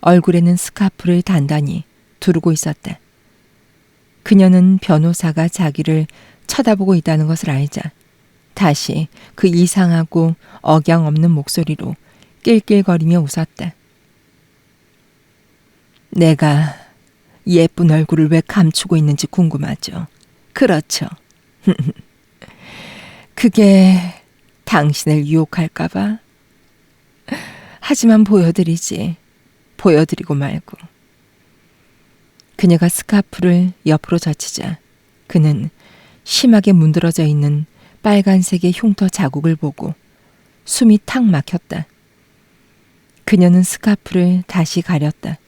얼굴에는 스카프를 단단히 두르고 있었다. 그녀는 변호사가 자기를 쳐다보고 있다는 것을 알자 다시 그 이상하고 억양 없는 목소리로 낄낄거리며 웃었다. 내가 예쁜 얼굴을 왜 감추고 있는지 궁금하죠? 그렇죠. 그게 당신을 유혹할까 봐? 하지만 보여드리지. 보여드리고 말고. 그녀가 스카프를 옆으로 젖히자 그는 심하게 문드러져 있는 빨간색의 흉터 자국을 보고 숨이 탁 막혔다. 그녀는 스카프를 다시 가렸다.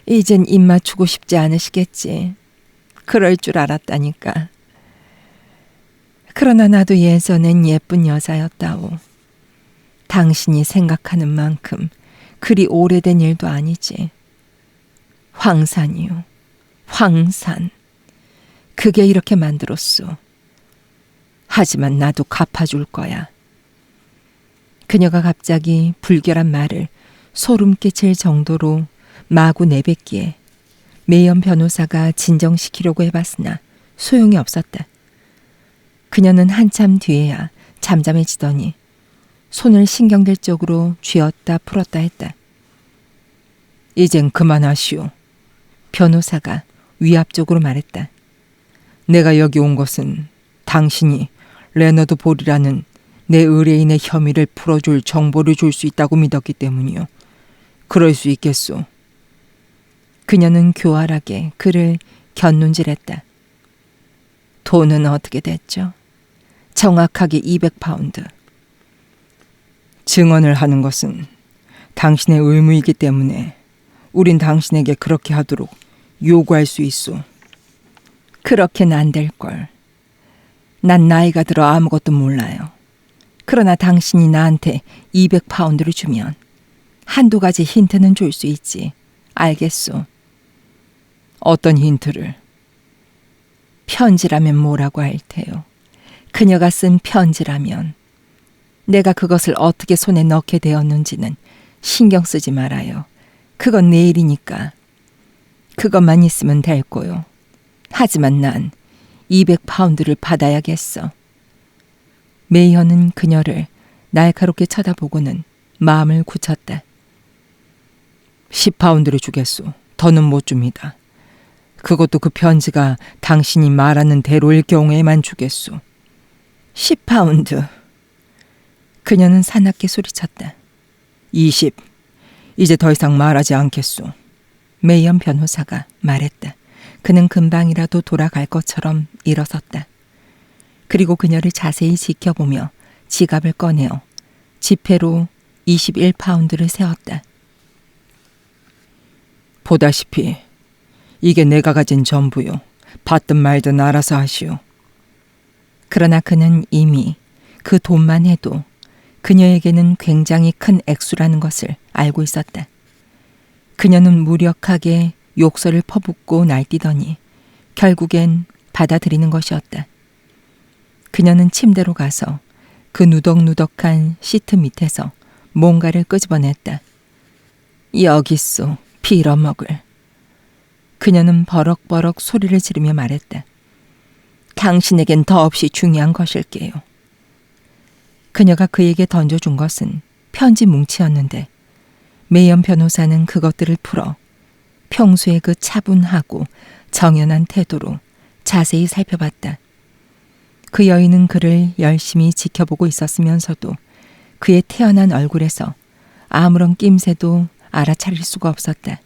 이젠 입 맞추고 싶지 않으시겠지. 그럴 줄 알았다니까. 그러나 나도 예전엔 예쁜 여자였다오. 당신이 생각하는 만큼 그리 오래된 일도 아니지. 황산이요. 황산. 그게 이렇게 만들었소. 하지만 나도 갚아줄 거야. 그녀가 갑자기 불결한 말을 소름 끼칠 정도로 마구 내뱉기에 메이엄 변호사가 진정시키려고 해봤으나 소용이 없었다. 그녀는 한참 뒤에야 잠잠해지더니 손을 신경질 쪽으로 쥐었다 풀었다 했다. 이젠 그만하시오. 변호사가 위압적으로 말했다. 내가 여기 온 것은 당신이 레너드 볼이라는 내 의뢰인의 혐의를 풀어줄 정보를 줄 수 있다고 믿었기 때문이요. 그럴 수 있겠소. 그녀는 교활하게 그를 곁눈질했다. 돈은 어떻게 됐죠? 정확하게 200파운드. 증언을 하는 것은 당신의 의무이기 때문에 우린 당신에게 그렇게 하도록 요구할 수 있소. 그렇게는 안 될걸. 난 나이가 들어 아무것도 몰라요. 그러나 당신이 나한테 200파운드를 주면 한두 가지 힌트는 줄 수 있지. 알겠소. 어떤 힌트를? 편지라면 뭐라고 할 테요. 그녀가 쓴 편지라면 내가 그것을 어떻게 손에 넣게 되었는지는 신경 쓰지 말아요. 그건 내 일이니까. 그것만 있으면 될 거요. 하지만 난 200파운드를 받아야겠어. 메이어는 그녀를 날카롭게 쳐다보고는 마음을 굳혔다. 10파운드를 주겠소. 더는 못 줍니다. 그것도 그 편지가 당신이 말하는 대로일 경우에만 주겠소. 10파운드. 그녀는 사납게 소리쳤다. 20. 이제 더 이상 말하지 않겠소. 메이엄 변호사가 말했다. 그는 금방이라도 돌아갈 것처럼 일어섰다. 그리고 그녀를 자세히 지켜보며 지갑을 꺼내어 지폐로 21파운드를 세웠다. 보다시피 이게 내가 가진 전부요. 받든 말든 알아서 하시오. 그러나 그는 이미 그 돈만 해도 그녀에게는 굉장히 큰 액수라는 것을 알고 있었다. 그녀는 무력하게 욕설을 퍼붓고 날뛰더니 결국엔 받아들이는 것이었다. 그녀는 침대로 가서 그 누덕누덕한 시트 밑에서 뭔가를 끄집어냈다. 여기 있소, 빌어먹을. 그녀는 버럭버럭 소리를 지르며 말했다. 당신에겐 더없이 중요한 것일게요. 그녀가 그에게 던져준 것은 편지 뭉치였는데 메이엄 변호사는 그것들을 풀어 평소의 그 차분하고 정연한 태도로 자세히 살펴봤다. 그 여인은 그를 열심히 지켜보고 있었으면서도 그의 태연한 얼굴에서 아무런 낌새도 알아차릴 수가 없었다.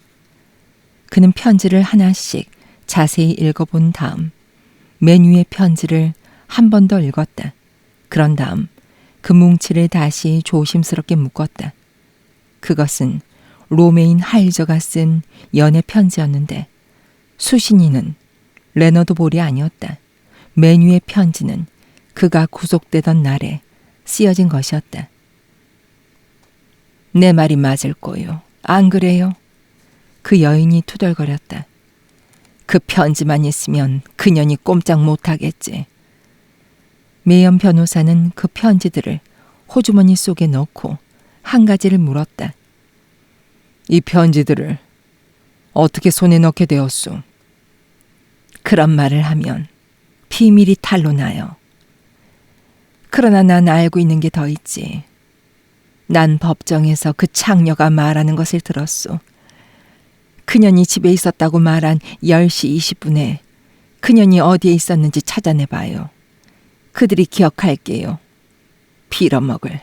그는 편지를 하나씩 자세히 읽어본 다음 맨 위의 편지를 한 번 더 읽었다. 그런 다음 그 뭉치를 다시 조심스럽게 묶었다. 그것은 로메인 하일저가 쓴 연애 편지였는데 수신인은 레너드 볼이 아니었다. 맨 위의 편지는 그가 구속되던 날에 쓰여진 것이었다. 내 말이 맞을 거요. 안 그래요? 그 여인이 투덜거렸다. 그 편지만 있으면 그년이 꼼짝 못하겠지. 메이엄 변호사는 그 편지들을 호주머니 속에 넣고 한 가지를 물었다. 이 편지들을 어떻게 손에 넣게 되었소? 그런 말을 하면 비밀이 탄로 나요. 그러나 난 알고 있는 게 더 있지. 난 법정에서 그 창녀가 말하는 것을 들었소. 그년이 집에 있었다고 말한 10시 20분에 그년이 어디에 있었는지 찾아내봐요. 그들이 기억할게요. 빌어먹을.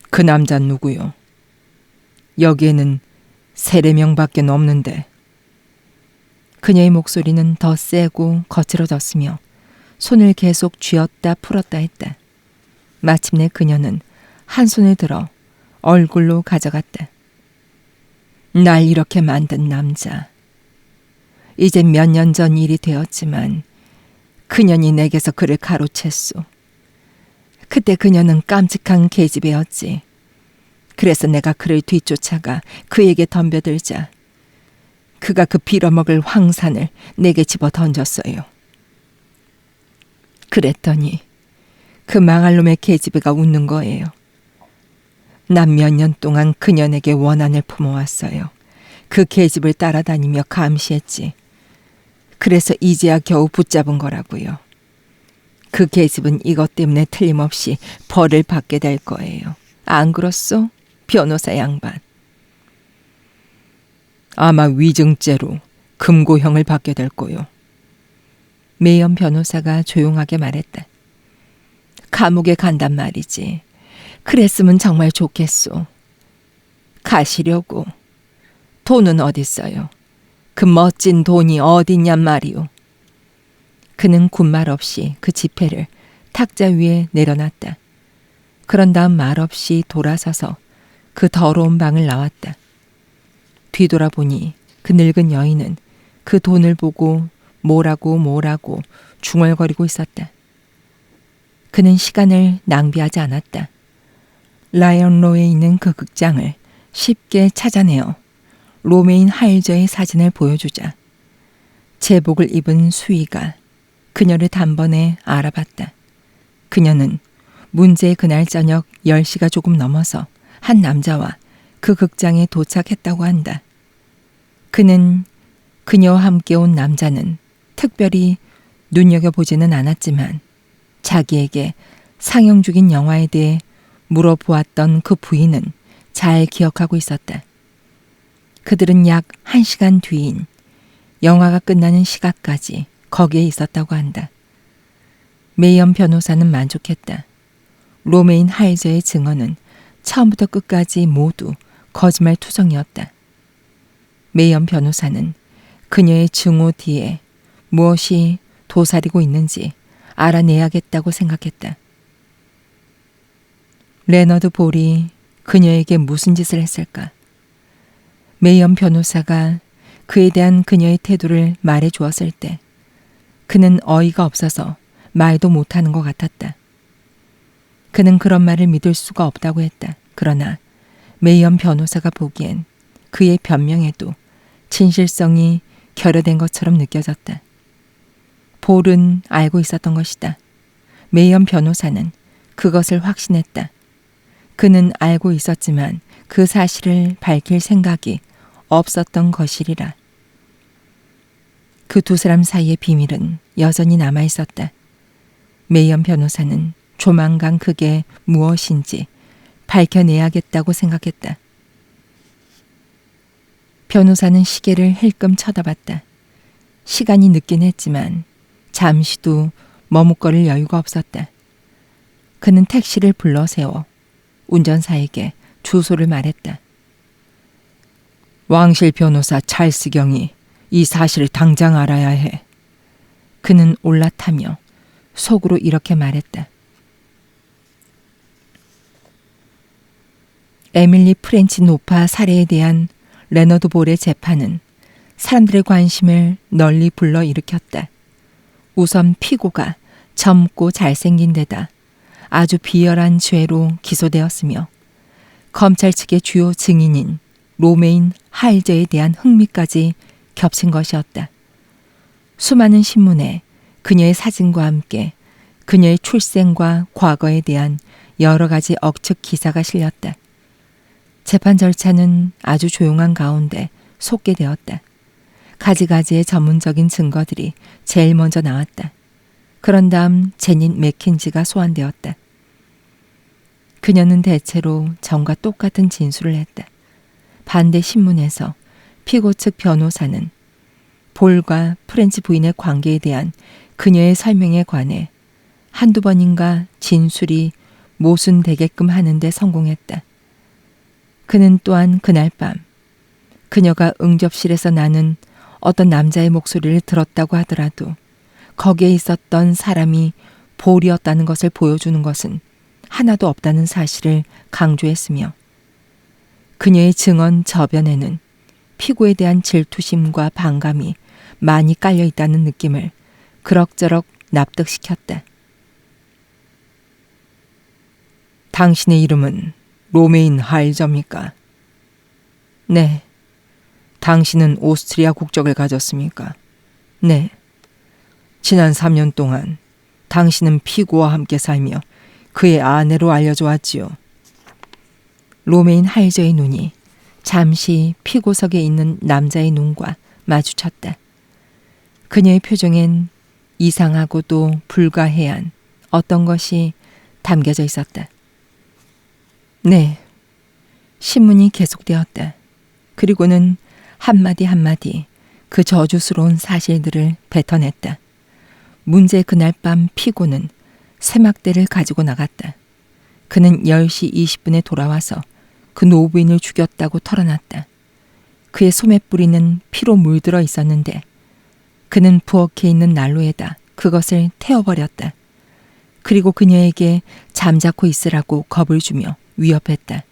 그 남자는 누구요? 여기에는 3-4명밖에 없는데. 그녀의 목소리는 더 세고 거칠어졌으며 손을 계속 쥐었다 풀었다 했다. 마침내 그녀는 한 손을 들어 얼굴로 가져갔다. 날 이렇게 만든 남자. 이제 몇 년 전 일이 되었지만 그년이 내게서 그를 가로챘소. 그때 그녀는 깜찍한 계집애였지. 그래서 내가 그를 뒤쫓아가 그에게 덤벼들자 그가 그 빌어먹을 황산을 내게 집어 던졌어요. 그랬더니 그 망할 놈의 계집애가 웃는 거예요. 난 몇 년 동안 그년에게 원한을 품어왔어요. 그 계집을 따라다니며 감시했지. 그래서 이제야 겨우 붙잡은 거라고요. 그 계집은 이것 때문에 틀림없이 벌을 받게 될 거예요. 안 그렇소? 변호사 양반. 아마 위증죄로 금고형을 받게 될 거요. 메이엄 변호사가 조용하게 말했다. 감옥에 간단 말이지. 그랬으면 정말 좋겠소. 가시려고. 돈은 어딨어요? 그 멋진 돈이 어딨냔 말이오. 그는 군말 없이 그 지폐를 탁자 위에 내려놨다. 그런 다음 말없이 돌아서서 그 더러운 방을 나왔다. 뒤돌아보니 그 늙은 여인은 그 돈을 보고 뭐라고 중얼거리고 있었다. 그는 시간을 낭비하지 않았다. 라이언로에 있는 그 극장을 쉽게 찾아내어 로메인 하일저의 사진을 보여주자 제복을 입은 수위가 그녀를 단번에 알아봤다. 그녀는 문제의 그날 저녁 10시가 조금 넘어서 한 남자와 그 극장에 도착했다고 한다. 그는 그녀와 함께 온 남자는 특별히 눈여겨보지는 않았지만 자기에게 상영 중인 영화에 대해 물어보았던 그 부인은 잘 기억하고 있었다. 그들은 약 1시간 뒤인 영화가 끝나는 시각까지 거기에 있었다고 한다. 메이엄 변호사는 만족했다. 로메인 하이저의 증언은 처음부터 끝까지 모두 거짓말 투성이었다. 메이엄 변호사는 그녀의 증오 뒤에 무엇이 도사리고 있는지 알아내야겠다고 생각했다. 레너드 볼이 그녀에게 무슨 짓을 했을까? 메이엄 변호사가 그에 대한 그녀의 태도를 말해 주었을 때 그는 어이가 없어서 말도 못하는 것 같았다. 그는 그런 말을 믿을 수가 없다고 했다. 그러나 메이엄 변호사가 보기엔 그의 변명에도 진실성이 결여된 것처럼 느껴졌다. 볼은 알고 있었던 것이다. 메이엄 변호사는 그것을 확신했다. 그는 알고 있었지만 그 사실을 밝힐 생각이 없었던 것이리라. 그 두 사람 사이의 비밀은 여전히 남아 있었다. 메이엄 변호사는 조만간 그게 무엇인지 밝혀내야겠다고 생각했다. 변호사는 시계를 힐끔 쳐다봤다. 시간이 늦긴 했지만 잠시도 머뭇거릴 여유가 없었다. 그는 택시를 불러 세워 운전사에게 주소를 말했다. 왕실 변호사 찰스 경이 이 사실을 당장 알아야 해. 그는 올라타며 속으로 이렇게 말했다. 에밀리 프렌치 노파 살해에 대한 레너드 볼의 재판은 사람들의 관심을 널리 불러일으켰다. 우선 피고가 젊고 잘생긴 데다 아주 비열한 죄로 기소되었으며 검찰 측의 주요 증인인 로메인 하일저에 대한 흥미까지 겹친 것이었다. 수많은 신문에 그녀의 사진과 함께 그녀의 출생과 과거에 대한 여러 가지 억측 기사가 실렸다. 재판 절차는 아주 조용한 가운데 속개되었다. 가지가지의 전문적인 증거들이 제일 먼저 나왔다. 그런 다음 제닛 맥킨지가 소환되었다. 그녀는 대체로 전과 똑같은 진술을 했다. 반대 신문에서 피고 측 변호사는 볼과 프렌치 부인의 관계에 대한 그녀의 설명에 관해 한두 번인가 진술이 모순되게끔 하는데 성공했다. 그는 또한 그날 밤 그녀가 응접실에서 나는 어떤 남자의 목소리를 들었다고 하더라도 거기에 있었던 사람이 볼이었다는 것을 보여주는 것은 하나도 없다는 사실을 강조했으며 그녀의 증언 저변에는 피고에 대한 질투심과 반감이 많이 깔려 있다는 느낌을 그럭저럭 납득시켰다. 당신의 이름은 로메인 하일저입니까? 네. 당신은 오스트리아 국적을 가졌습니까? 네. 지난 3년 동안 당신은 피고와 함께 살며 그의 아내로 알려져 왔지요. 로메인 하일저의 눈이 잠시 피고석에 있는 남자의 눈과 마주쳤다. 그녀의 표정엔 이상하고도 불가해한 어떤 것이 담겨져 있었다. 네. 신문이 계속되었다. 그리고는 한마디 한마디 그 저주스러운 사실들을 뱉어냈다. 문제 그날 밤 피고는 세막대를 가지고 나갔다. 그는 10시 20분에 돌아와서 그 노부인을 죽였다고 털어놨다. 그의 소매뿌리는 피로 물들어 있었는데 그는 부엌에 있는 난로에다 그것을 태워버렸다. 그리고 그녀에게 잠자코 있으라고 겁을 주며 위협했다.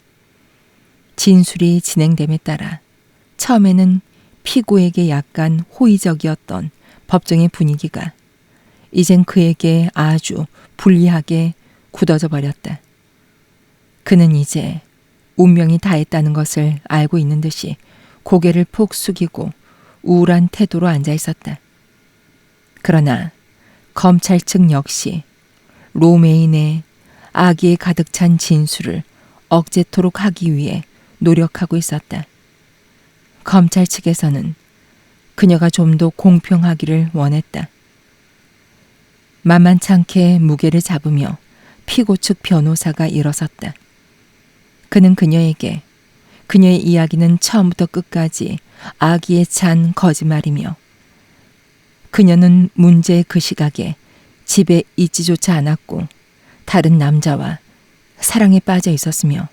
진술이 진행됨에 따라 처음에는 피고에게 약간 호의적이었던 법정의 분위기가 이젠 그에게 아주 불리하게 굳어져 버렸다. 그는 이제 운명이 다했다는 것을 알고 있는 듯이 고개를 푹 숙이고 우울한 태도로 앉아 있었다. 그러나 검찰 측 역시 로메인의 악의에 가득 찬 진술을 억제토록 하기 위해 노력하고 있었다. 검찰 측에서는 그녀가 좀 더 공평하기를 원했다. 만만찮게 무게를 잡으며 피고 측 변호사가 일어섰다. 그는 그녀에게 그녀의 이야기는 처음부터 끝까지 악의에 찬 거짓말이며 그녀는 문제의 그 시각에 집에 있지조차 않았고 다른 남자와 사랑에 빠져 있었으며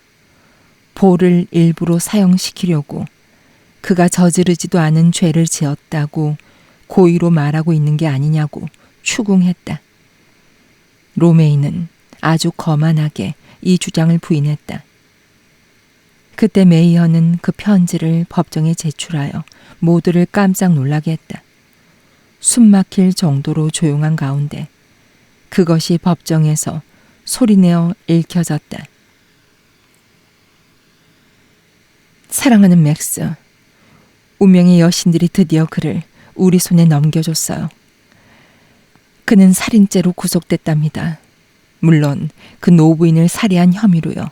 볼을 일부러 사형시키려고 그가 저지르지도 않은 죄를 지었다고 고의로 말하고 있는 게 아니냐고 추궁했다. 로메이는 아주 거만하게 이 주장을 부인했다. 그때 메이어는 그 편지를 법정에 제출하여 모두를 깜짝 놀라게 했다. 숨막힐 정도로 조용한 가운데 그것이 법정에서 소리내어 읽혀졌다. 사랑하는 맥스, 운명의 여신들이 드디어 그를 우리 손에 넘겨줬어요. 그는 살인죄로 구속됐답니다. 물론 그 노부인을 살해한 혐의로요.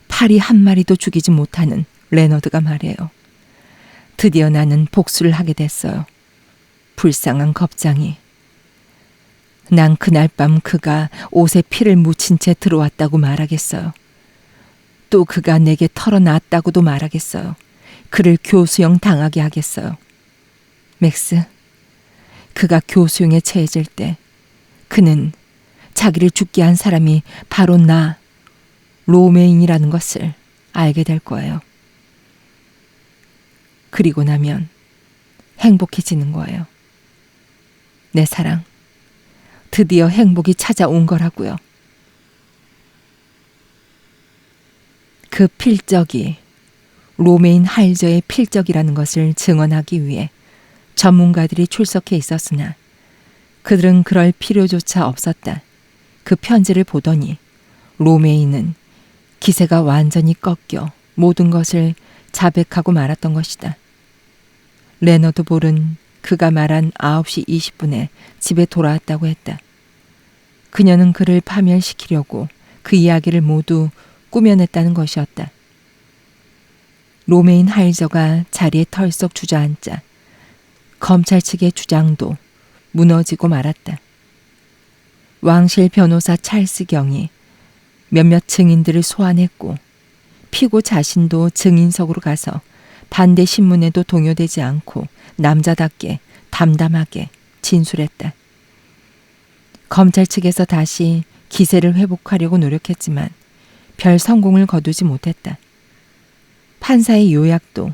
파리 한 마리도 죽이지 못하는 레너드가 말이에요. 드디어 나는 복수를 하게 됐어요. 불쌍한 겁장이. 난 그날 밤 그가 옷에 피를 묻힌 채 들어왔다고 말하겠어요. 또 그가 내게 털어놨다고도 말하겠어요. 그를 교수형 당하게 하겠어요. 맥스, 그가 교수형에 처해질 때 그는 자기를 죽게 한 사람이 바로 나, 로메인이라는 것을 알게 될 거예요. 그리고 나면 행복해지는 거예요. 내 사랑, 드디어 행복이 찾아온 거라고요. 그 필적이 로메인 할저의 필적이라는 것을 증언하기 위해 전문가들이 출석해 있었으나 그들은 그럴 필요조차 없었다. 그 편지를 보더니 로메인은 기세가 완전히 꺾여 모든 것을 자백하고 말았던 것이다. 레너드 볼은 그가 말한 9시 20분에 집에 돌아왔다고 했다. 그녀는 그를 파멸시키려고 그 이야기를 모두 꾸며냈다는 것이었다. 로메인 할저가 자리에 털썩 주저앉자 검찰 측의 주장도 무너지고 말았다. 왕실 변호사 찰스 경이 몇몇 증인들을 소환했고 피고 자신도 증인석으로 가서 반대 신문에도 동요되지 않고 남자답게 담담하게 진술했다. 검찰 측에서 다시 기세를 회복하려고 노력했지만 별 성공을 거두지 못했다. 판사의 요약도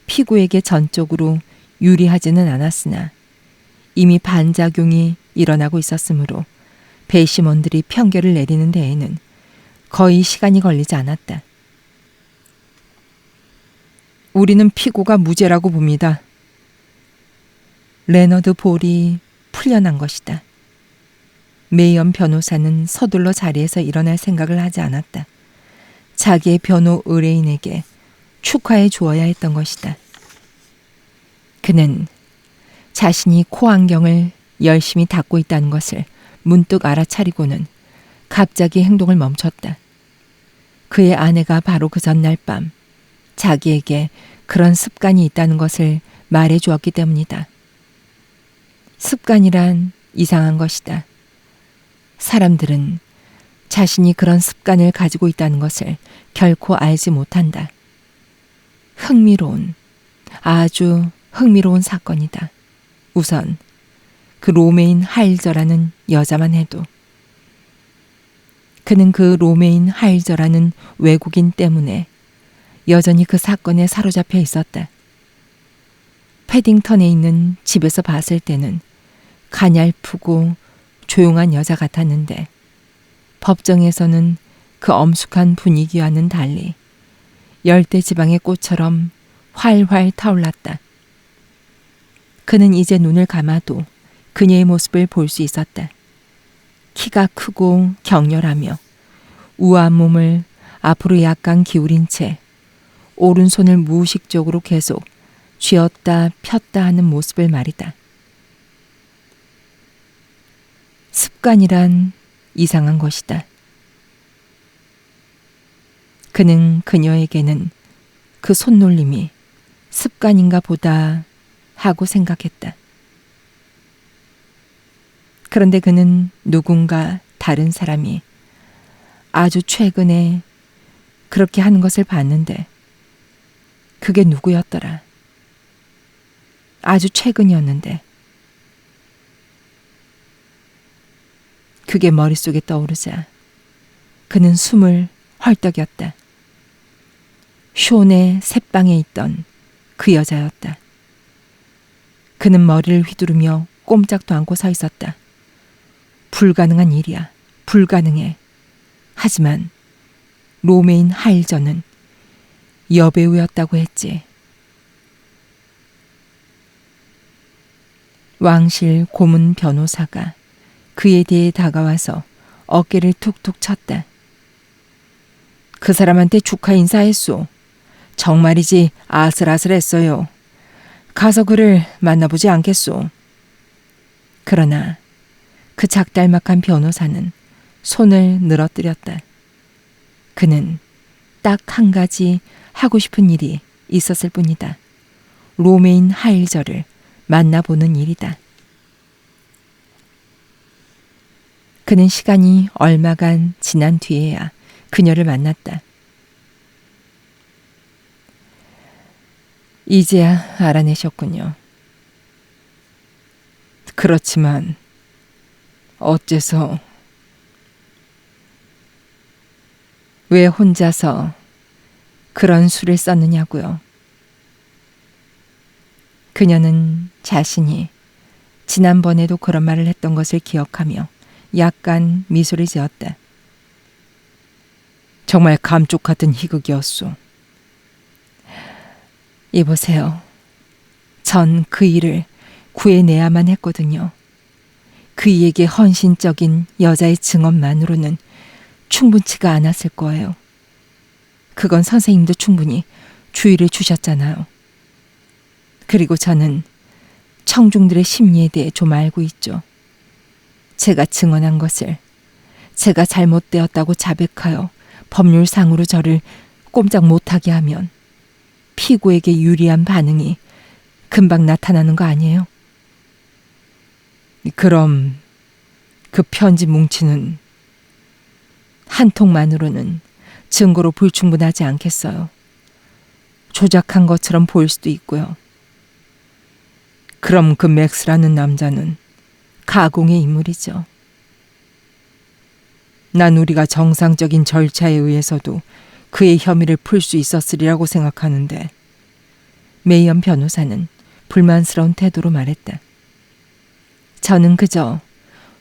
피고에게 전적으로 유리하지는 않았으나 이미 반작용이 일어나고 있었으므로 배심원들이 판결을 내리는 데에는 거의 시간이 걸리지 않았다. 우리는 피고가 무죄라고 봅니다. 레너드 볼이 풀려난 것이다. 메이엄 변호사는 서둘러 자리에서 일어날 생각을 하지 않았다. 자기의 변호 의뢰인에게 축하해 주어야 했던 것이다. 그는 자신이 코안경을 열심히 닦고 있다는 것을 문득 알아차리고는 갑자기 행동을 멈췄다. 그의 아내가 바로 그 전날 밤 자기에게 그런 습관이 있다는 것을 말해 주었기 때문이다. 습관이란 이상한 것이다. 사람들은 자신이 그런 습관을 가지고 있다는 것을 결코 알지 못한다. 아주 흥미로운 사건이다. 우선 그 로메인 하일저라는 여자만 해도. 그는 그 로메인 하일저라는 외국인 때문에 여전히 그 사건에 사로잡혀 있었다. 패딩턴에 있는 집에서 봤을 때는 가냘프고 조용한 여자 같았는데 법정에서는 그 엄숙한 분위기와는 달리 열대지방의 꽃처럼 활활 타올랐다. 그는 이제 눈을 감아도 그녀의 모습을 볼 수 있었다. 키가 크고 격렬하며 우아한 몸을 앞으로 약간 기울인 채 오른손을 무의식적으로 계속 쥐었다 폈다 하는 모습을 말이다. 습관이란 이상한 것이다. 그는 그녀에게는 그 손놀림이 습관인가 보다 하고 생각했다. 그런데 그는 누군가 다른 사람이 아주 최근에 그렇게 하는 것을 봤는데 그게 누구였더라. 아주 최근이었는데 그게 머릿속에 떠오르자 그는 숨을 헐떡였다. 쇼네 셋방에 있던 그 여자였다. 그는 머리를 휘두르며 꼼짝도 않고 서 있었다. 불가능한 일이야. 불가능해. 하지만 로메인 하일전은 여배우였다고 했지. 왕실 고문 변호사가 그에 대해 다가와서 어깨를 툭툭 쳤다. 그 사람한테 축하 인사했소. 정말이지 아슬아슬했어요. 가서 그를 만나보지 않겠소. 그러나 그 작달막한 변호사는 손을 늘어뜨렸다. 그는 딱 한 가지 하고 싶은 일이 있었을 뿐이다. 로메인 하일저를 만나보는 일이다. 그는 시간이 얼마간 지난 뒤에야 그녀를 만났다. 이제야 알아내셨군요. 그렇지만 어째서 왜 혼자서 그런 수를 썼느냐고요. 그녀는 자신이 지난번에도 그런 말을 했던 것을 기억하며 약간 미소를 지었다. 정말 감쪽 같은 희극이었소. 이보세요. 전 그 일을 구해내야만 했거든요. 그이에게 헌신적인 여자의 증언만으로는 충분치가 않았을 거예요. 그건 선생님도 충분히 주의를 주셨잖아요. 그리고 저는 청중들의 심리에 대해 좀 알고 있죠. 제가 증언한 것을 제가 잘못되었다고 자백하여 법률상으로 저를 꼼짝 못하게 하면 피고에게 유리한 반응이 금방 나타나는 거 아니에요? 그럼 그 편지 뭉치는 한 통만으로는 증거로 불충분하지 않겠어요. 조작한 것처럼 보일 수도 있고요. 그럼 그 맥스라는 남자는 가공의 인물이죠. 난 우리가 정상적인 절차에 의해서도 그의 혐의를 풀 수 있었으리라고 생각하는데, 메이엄 변호사는 불만스러운 태도로 말했다. 저는 그저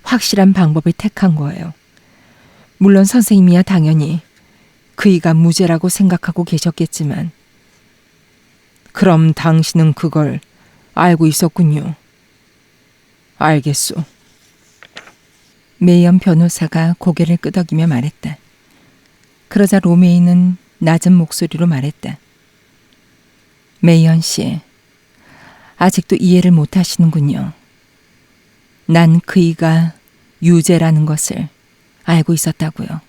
확실한 방법을 택한 거예요. 물론 선생님이야 당연히 그이가 무죄라고 생각하고 계셨겠지만. 그럼 당신은 그걸 알고 있었군요. 알겠소. 메이엄 변호사가 고개를 끄덕이며 말했다. 그러자 로메이는 낮은 목소리로 말했다. 메이언 씨, 아직도 이해를 못 하시는군요. 난 그이가 유죄라는 것을 알고 있었다고요.